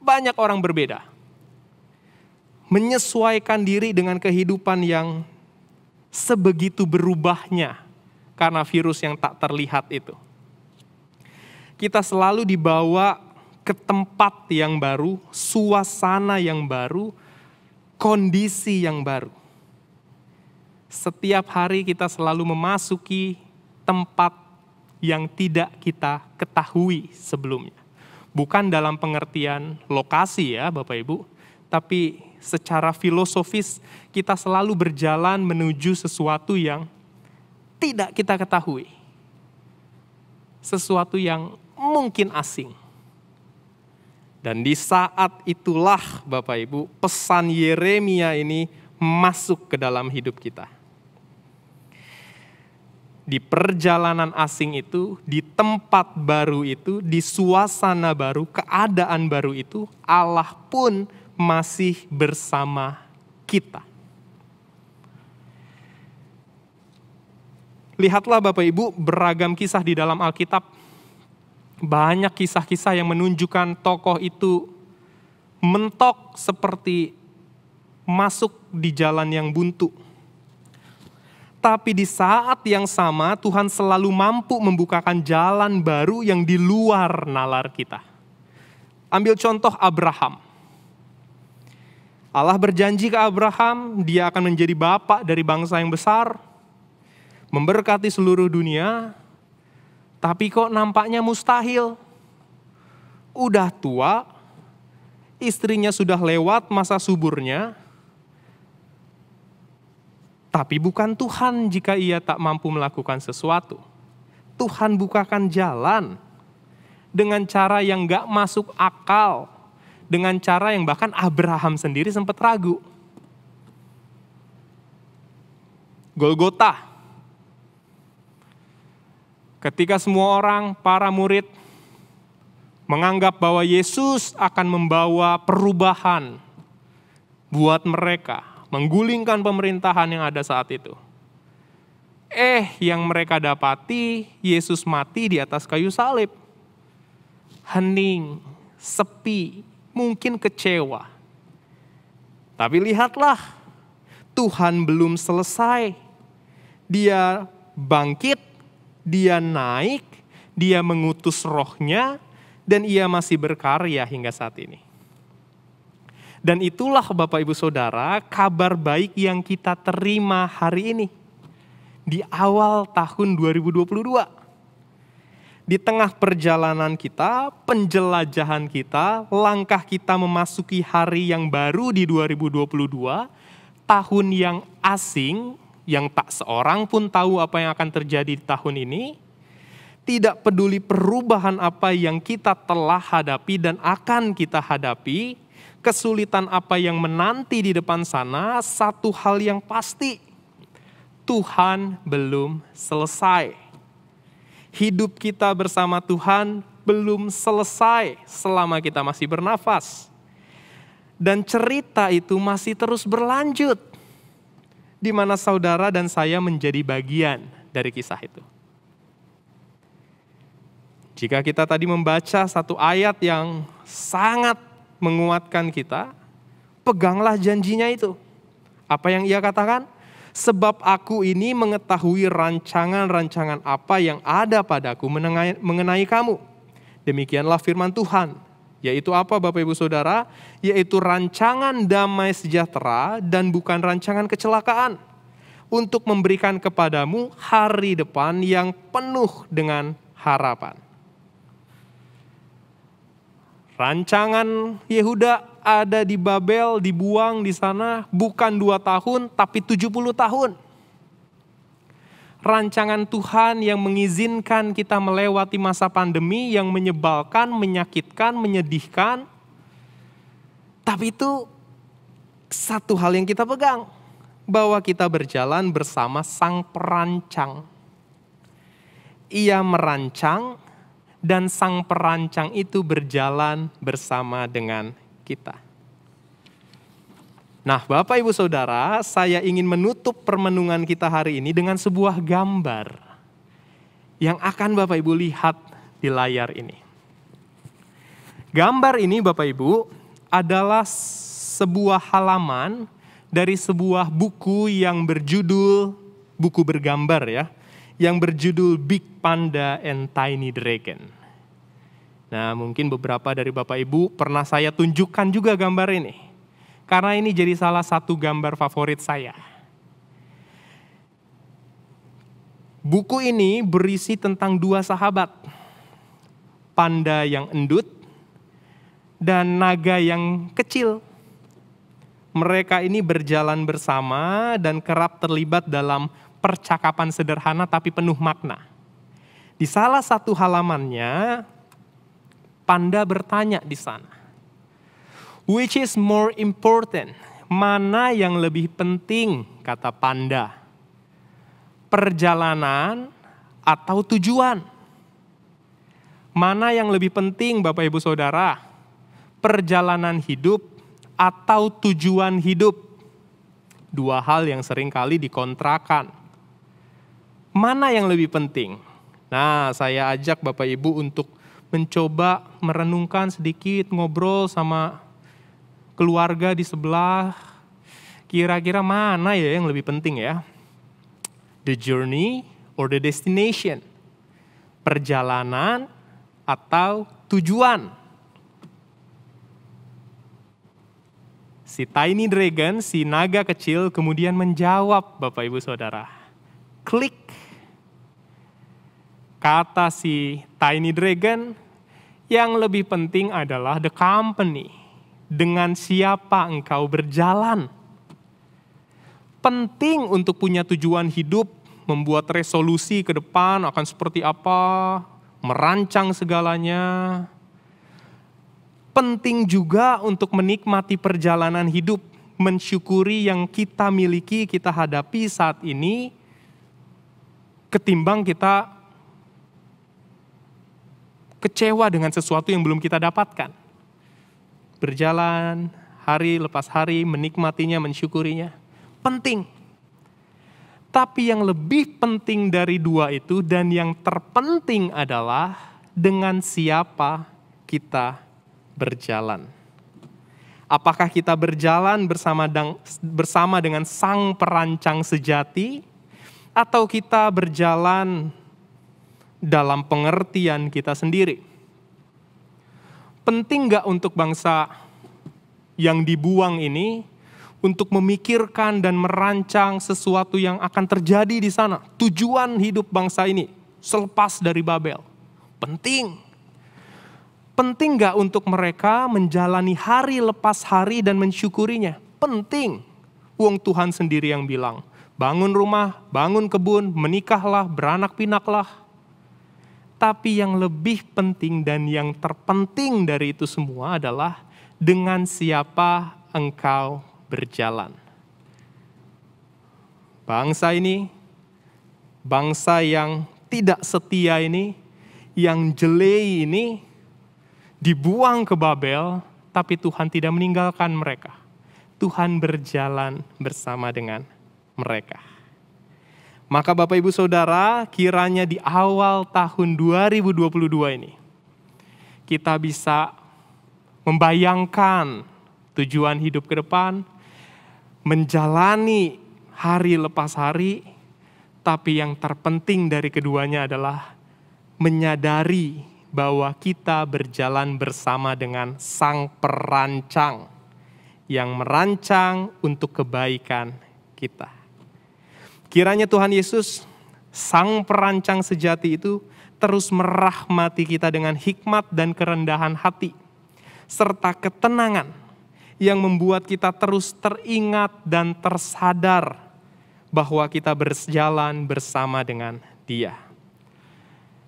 Banyak orang berbeda. Menyesuaikan diri dengan kehidupan yang sebegitu berubahnya karena virus yang tak terlihat itu. Kita selalu dibawa ke tempat yang baru, suasana yang baru, kondisi yang baru. Setiap hari kita selalu memasuki tempat yang tidak kita ketahui sebelumnya. Bukan dalam pengertian lokasi ya Bapak Ibu, tapi secara filosofis kita selalu berjalan menuju sesuatu yang tidak kita ketahui. Sesuatu yang mungkin asing. Dan di saat itulah Bapak Ibu, pesan Yeremia ini masuk ke dalam hidup kita. Di perjalanan asing itu, di tempat baru itu, di suasana baru, keadaan baru itu, Allah pun masih bersama kita. Lihatlah Bapak Ibu, beragam kisah di dalam Alkitab. Banyak kisah-kisah yang menunjukkan tokoh itu mentok seperti masuk di jalan yang buntu. Tapi di saat yang sama Tuhan selalu mampu membukakan jalan baru yang di luar nalar kita. Ambil contoh Abraham. Allah berjanji ke Abraham, dia akan menjadi bapak dari bangsa yang besar, memberkati seluruh dunia, tapi kok nampaknya mustahil. Udah tua, istrinya sudah lewat masa suburnya, tapi bukan Tuhan jika ia tak mampu melakukan sesuatu. Tuhan bukakan jalan dengan cara yang gak masuk akal, dengan cara yang bahkan Abraham sendiri sempat ragu. Golgota. Ketika semua orang, para murid, menganggap bahwa Yesus akan membawa perubahan buat mereka, menggulingkan pemerintahan yang ada saat itu. Yang mereka dapati, Yesus mati di atas kayu salib. Hening, sepi, mungkin kecewa. Tapi lihatlah, Tuhan belum selesai. Dia bangkit, dia naik, dia mengutus rohnya, dan ia masih berkarya hingga saat ini. Dan itulah Bapak Ibu Saudara, kabar baik yang kita terima hari ini. Di awal tahun 2022. Di tengah perjalanan kita, penjelajahan kita, langkah kita memasuki hari yang baru di 2022, tahun yang asing, yang tak seorang pun tahu apa yang akan terjadi di tahun ini, tidak peduli perubahan apa yang kita telah hadapi dan akan kita hadapi, kesulitan apa yang menanti di depan sana, satu hal yang pasti, Tuhan belum selesai. Hidup kita bersama Tuhan belum selesai selama kita masih bernafas. Dan cerita itu masih terus berlanjut, di mana saudara dan saya menjadi bagian dari kisah itu. Jika kita tadi membaca satu ayat yang sangat menguatkan kita, peganglah janjinya itu. Apa yang ia katakan? Sebab aku ini mengetahui rancangan-rancangan apa yang ada padaku mengenai kamu. Demikianlah firman Tuhan. Yaitu apa Bapak Ibu Saudara? Yaitu rancangan damai sejahtera dan bukan rancangan kecelakaan. Untuk memberikan kepadamu hari depan yang penuh dengan harapan. Rancangan Yehuda ada di Babel, dibuang di sana bukan 2 tahun tapi 70 tahun. Rancangan Tuhan yang mengizinkan kita melewati masa pandemi yang menyebalkan, menyakitkan, menyedihkan. Tapi itu satu hal yang kita pegang, bahwa kita berjalan bersama Sang Perancang. Ia merancang dan Sang Perancang itu berjalan bersama dengan kita. Nah, Bapak Ibu Saudara, saya ingin menutup permenungan kita hari ini dengan sebuah gambar yang akan Bapak Ibu lihat di layar ini. Gambar ini Bapak Ibu adalah sebuah halaman dari sebuah buku yang berjudul, buku bergambar ya, yang berjudul Big Panda and Tiny Dragon. Nah, mungkin beberapa dari Bapak Ibu pernah saya tunjukkan juga gambar ini. Karena ini jadi salah satu gambar favorit saya. Buku ini berisi tentang 2 sahabat. Panda yang endut dan naga yang kecil. Mereka ini berjalan bersama dan kerap terlibat dalam percakapan sederhana tapi penuh makna. Di salah satu halamannya, Panda bertanya di sana, "Which is more important?" Mana yang lebih penting, kata Panda. Perjalanan atau tujuan? Mana yang lebih penting Bapak Ibu Saudara? Perjalanan hidup atau tujuan hidup? 2 hal yang seringkali dikontrakan. Mana yang lebih penting? Nah, saya ajak Bapak Ibu untuk mencoba merenungkan sedikit, ngobrol sama keluarga di sebelah. Kira-kira mana ya yang lebih penting ya? The journey or the destination? Perjalanan atau tujuan? Si tiny dragon, si naga kecil kemudian menjawab, Bapak Ibu Saudara. Klik. Kata si tiny dragon, yang lebih penting adalah the company. Dengan siapa engkau berjalan. Penting untuk punya tujuan hidup, membuat resolusi ke depan akan seperti apa, merancang segalanya. Penting juga untuk menikmati perjalanan hidup, mensyukuri yang kita miliki, kita hadapi saat ini, ketimbang kita kecewa dengan sesuatu yang belum kita dapatkan. Berjalan hari lepas hari, menikmatinya, mensyukurinya. Penting. Tapi yang lebih penting dari dua itu dan yang terpenting adalah dengan siapa kita berjalan. Apakah kita berjalan bersama dengan Sang Perancang sejati, atau kita berjalan dalam pengertian kita sendiri? Penting gak untuk bangsa yang dibuang ini untuk memikirkan dan merancang sesuatu yang akan terjadi di sana? Tujuan hidup bangsa ini selepas dari Babel. Penting. Penting gak untuk mereka menjalani hari lepas hari dan mensyukurinya? Penting. Wong Tuhan sendiri yang bilang, bangun rumah, bangun kebun, menikahlah, beranak pinaklah. Tapi yang lebih penting dan yang terpenting dari itu semua adalah dengan siapa engkau berjalan. Bangsa ini, bangsa yang tidak setia ini, yang jelei ini, dibuang ke Babel, tapi Tuhan tidak meninggalkan mereka. Tuhan berjalan bersama dengan mereka. Maka Bapak Ibu Saudara, kiranya di awal tahun 2022 ini, kita bisa membayangkan tujuan hidup ke depan, menjalani hari lepas hari, tapi yang terpenting dari keduanya adalah menyadari bahwa kita berjalan bersama dengan Sang Perancang yang merancang untuk kebaikan kita. Kiranya Tuhan Yesus, Sang Perancang sejati itu, terus merahmati kita dengan hikmat dan kerendahan hati, serta ketenangan yang membuat kita terus teringat dan tersadar bahwa kita berjalan bersama dengan Dia.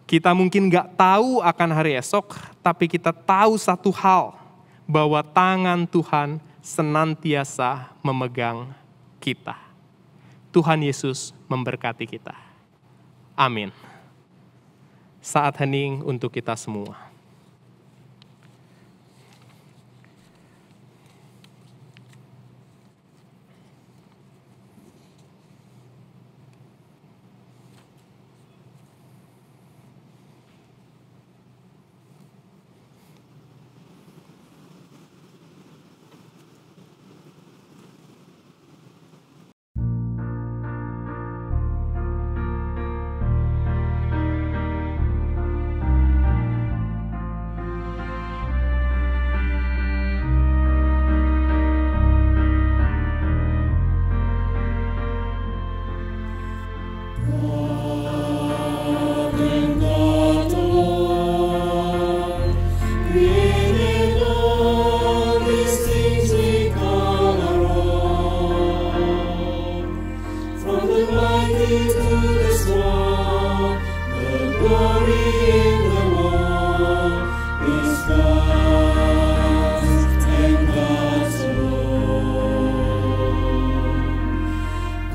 Kita mungkin gak tahu akan hari esok, tapi kita tahu satu hal, bahwa tangan Tuhan senantiasa memegang kita. Tuhan Yesus memberkati kita. Amin. Saat hening untuk kita semua.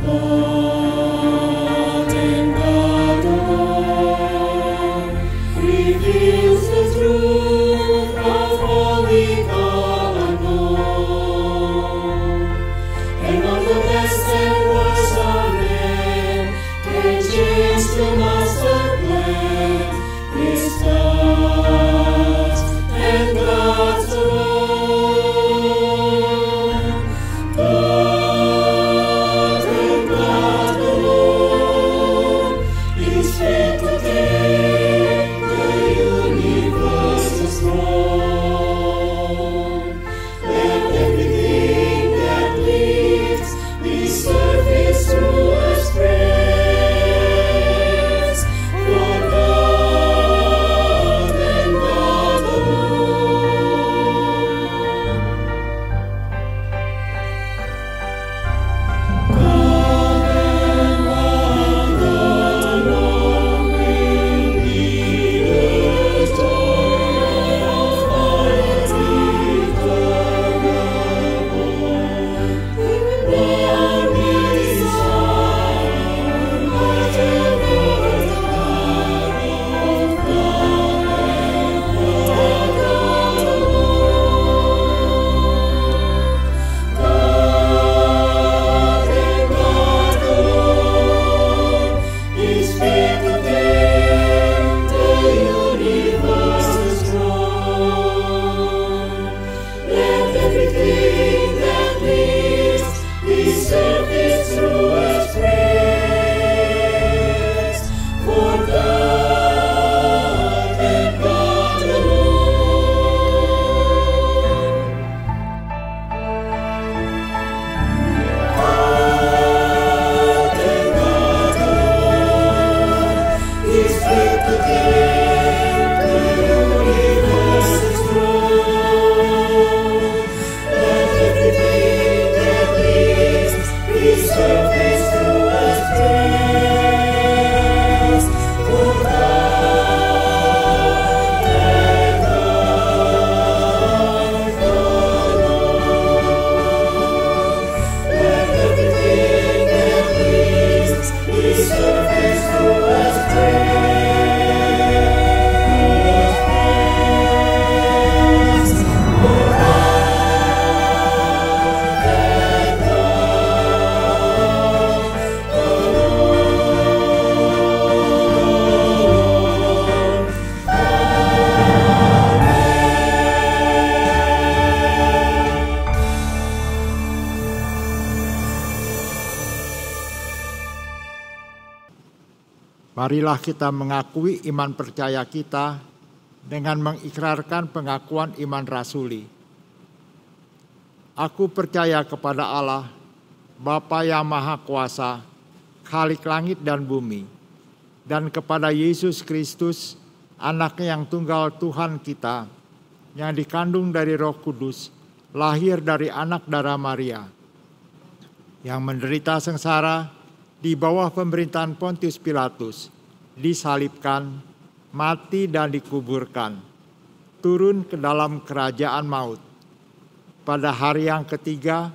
God in Marilah kita mengakui iman percaya kita dengan mengikrarkan pengakuan iman rasuli. Aku percaya kepada Allah, Bapa yang Maha Kuasa, Khalik langit dan bumi, dan kepada Yesus Kristus, Anaknya yang tunggal Tuhan kita, yang dikandung dari Roh Kudus, lahir dari anak darah Maria, yang menderita sengsara di bawah pemerintahan Pontius Pilatus, disalibkan, mati dan dikuburkan, turun ke dalam kerajaan maut. Pada hari yang ketiga,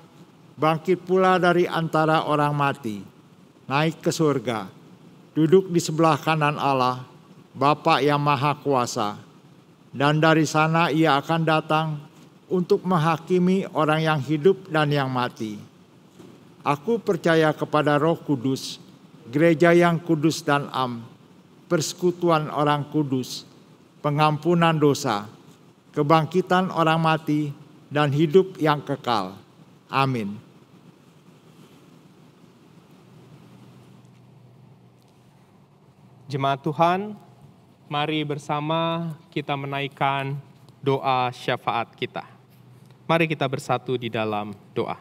bangkit pula dari antara orang mati, naik ke surga, duduk di sebelah kanan Allah, Bapa yang Maha Kuasa, dan dari sana Ia akan datang untuk menghakimi orang yang hidup dan yang mati. Aku percaya kepada Roh Kudus, gereja yang kudus dan am, persekutuan orang kudus, pengampunan dosa, kebangkitan orang mati, dan hidup yang kekal. Amin. Jemaat Tuhan, mari bersama kita menaikkan doa syafaat kita. Mari kita bersatu di dalam doa.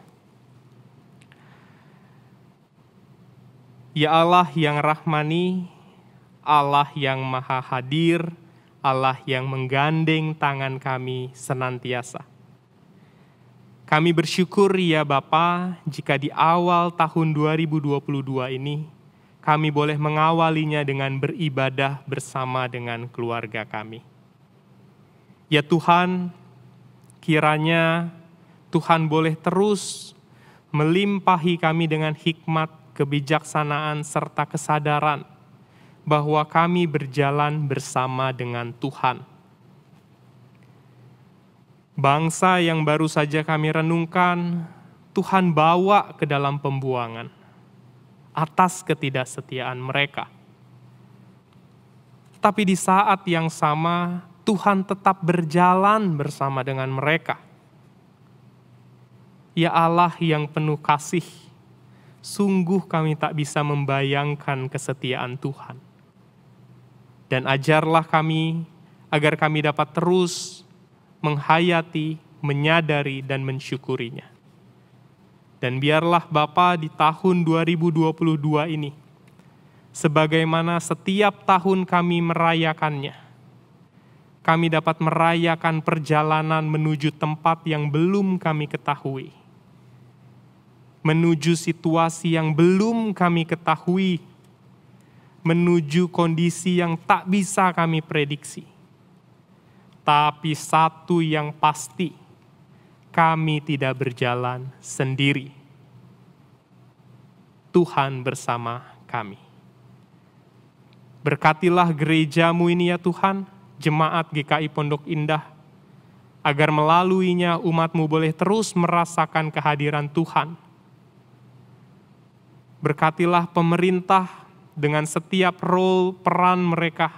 Ya Allah yang rahmani, Allah yang maha hadir, Allah yang menggandeng tangan kami senantiasa. Kami bersyukur ya Bapa, jika di awal tahun 2022 ini, kami boleh mengawalinya dengan beribadah bersama dengan keluarga kami. Ya Tuhan, kiranya Tuhan boleh terus melimpahi kami dengan hikmat, kebijaksanaan, serta kesadaran bahwa kami berjalan bersama dengan Tuhan. Bangsa yang baru saja kami renungkan, Tuhan bawa ke dalam pembuangan atas ketidaksetiaan mereka. Tetapi di saat yang sama, Tuhan tetap berjalan bersama dengan mereka. Ya Allah yang penuh kasih, sungguh kami tak bisa membayangkan kesetiaan Tuhan. Dan ajarlah kami agar kami dapat terus menghayati, menyadari, dan mensyukurinya. Dan biarlah Bapa di tahun 2022 ini, sebagaimana setiap tahun kami merayakannya, kami dapat merayakan perjalanan menuju tempat yang belum kami ketahui, menuju situasi yang belum kami ketahui, menuju kondisi yang tak bisa kami prediksi. Tapi satu yang pasti, kami tidak berjalan sendiri. Tuhan bersama kami. Berkatilah gereja-Mu ini ya Tuhan, Jemaat GKI Pondok Indah, agar melaluinya umat-Mu boleh terus merasakan kehadiran Tuhan. Berkatilah pemerintah dengan setiap role peran mereka,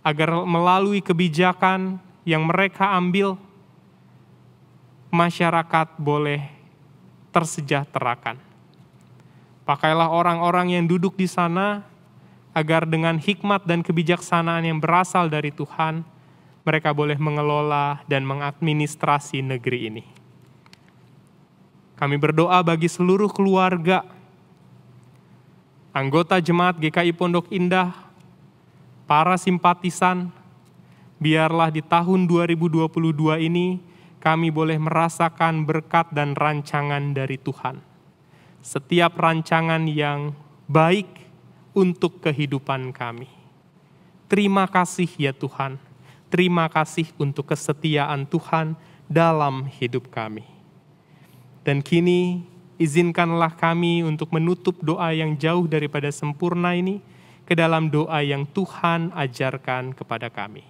agar melalui kebijakan yang mereka ambil, masyarakat boleh tersejahterakan. Pakailah orang-orang yang duduk di sana, agar dengan hikmat dan kebijaksanaan yang berasal dari Tuhan, mereka boleh mengelola dan mengadministrasi negeri ini. Kami berdoa bagi seluruh keluarga, anggota Jemaat GKI Pondok Indah, para simpatisan, biarlah di tahun 2022 ini kami boleh merasakan berkat dan rancangan dari Tuhan. Setiap rancangan yang baik untuk kehidupan kami. Terima kasih ya Tuhan. Terima kasih untuk kesetiaan Tuhan dalam hidup kami. Dan kini izinkanlah kami untuk menutup doa yang jauh daripada sempurna ini ke dalam doa yang Tuhan ajarkan kepada kami.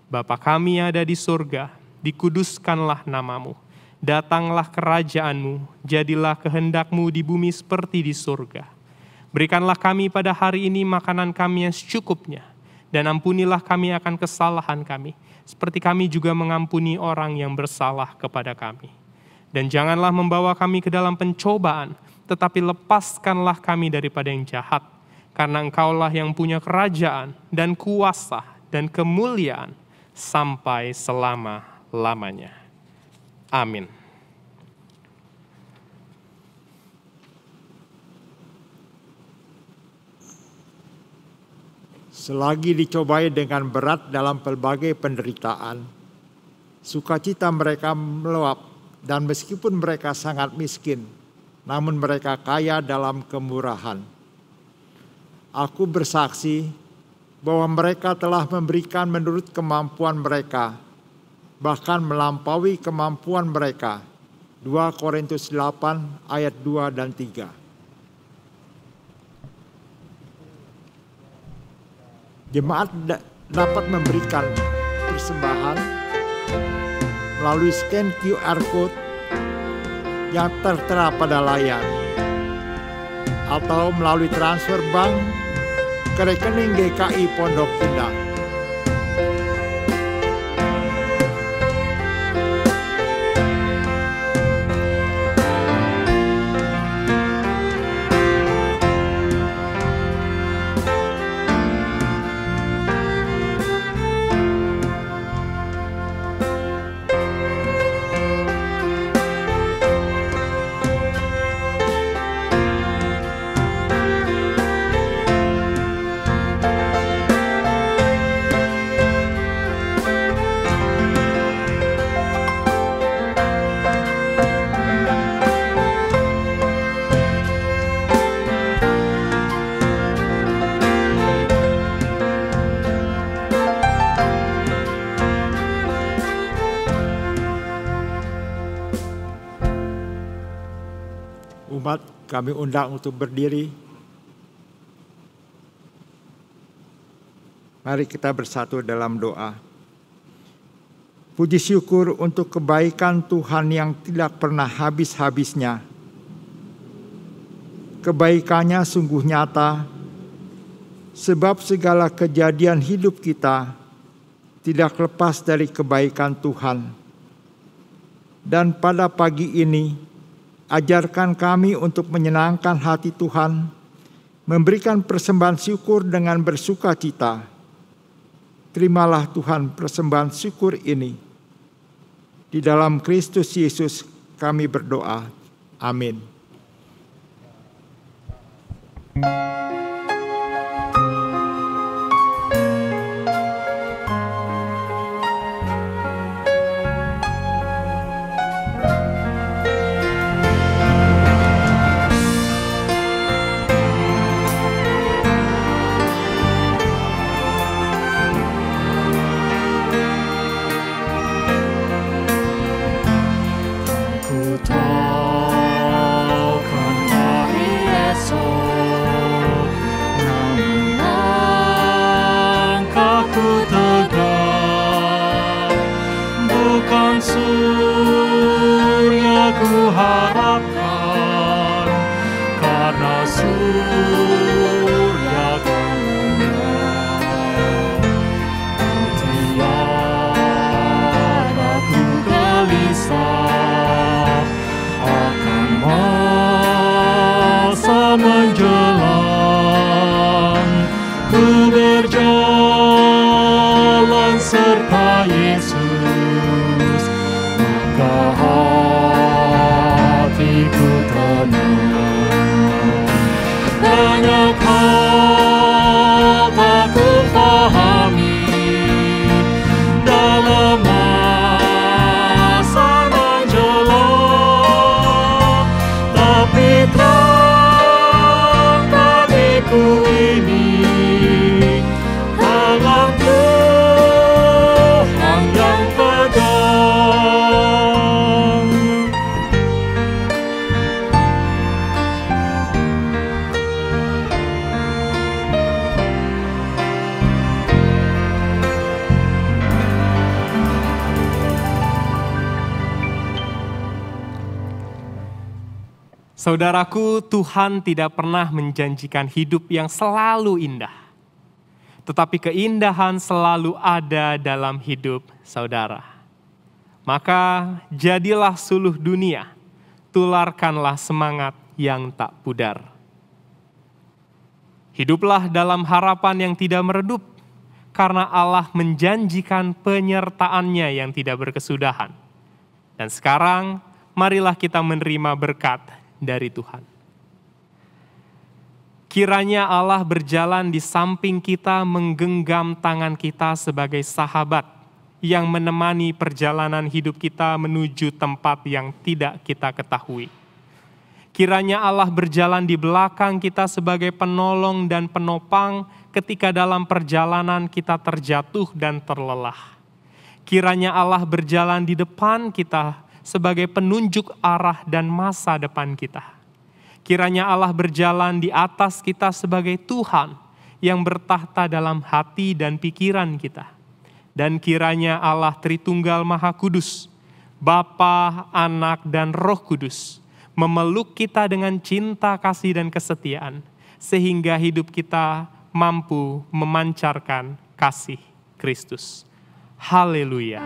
Bapa kami yang ada di surga, dikuduskanlah nama-Mu. Datanglah kerajaan-Mu, jadilah kehendak-Mu di bumi seperti di surga. Berikanlah kami pada hari ini makanan kami yang secukupnya, dan ampunilah kami akan kesalahan kami, seperti kami juga mengampuni orang yang bersalah kepada kami. Dan janganlah membawa kami ke dalam pencobaan, tetapi lepaskanlah kami daripada yang jahat, karena Engkaulah yang punya kerajaan dan kuasa dan kemuliaan sampai selama-lamanya. Amin. Selagi dicobai dengan berat dalam pelbagai penderitaan, sukacita mereka meluap, dan meskipun mereka sangat miskin, namun mereka kaya dalam kemurahan. Aku bersaksi bahwa mereka telah memberikan menurut kemampuan mereka, bahkan melampaui kemampuan mereka. 2 Korintus 8 ayat 2 dan 3. Jemaat dapat memberikan persembahan melalui scan QR Code yang tertera pada layar, atau melalui transfer bank ke rekening GKI Pondok Indah. Umat kami undang untuk berdiri. Mari kita bersatu dalam doa. Puji syukur untuk kebaikan Tuhan yang tidak pernah habis-habisnya. Kebaikannya sungguh nyata, sebab segala kejadian hidup kita tidak lepas dari kebaikan Tuhan. Dan pada pagi ini, ajarkan kami untuk menyenangkan hati Tuhan, memberikan persembahan syukur dengan bersuka cita. Terimalah Tuhan persembahan syukur ini. Di dalam Kristus Yesus kami berdoa. Amin. Saudaraku, Tuhan tidak pernah menjanjikan hidup yang selalu indah. Tetapi keindahan selalu ada dalam hidup saudara. Maka jadilah suluh dunia, tularkanlah semangat yang tak pudar. Hiduplah dalam harapan yang tidak meredup, karena Allah menjanjikan penyertaan-Nya yang tidak berkesudahan. Dan sekarang, marilah kita menerima berkat dari Tuhan. Kiranya Allah berjalan di samping kita, menggenggam tangan kita sebagai sahabat yang menemani perjalanan hidup kita menuju tempat yang tidak kita ketahui. Kiranya Allah berjalan di belakang kita sebagai penolong dan penopang ketika dalam perjalanan kita terjatuh dan terlelah. Kiranya Allah berjalan di depan kita sebagai penunjuk arah dan masa depan kita. Kiranya Allah berjalan di atas kita sebagai Tuhan yang bertahta dalam hati dan pikiran kita. Dan kiranya Allah Tritunggal Maha Kudus, Bapa, Anak, dan Roh Kudus, memeluk kita dengan cinta, kasih, dan kesetiaan, sehingga hidup kita mampu memancarkan kasih Kristus. Haleluya.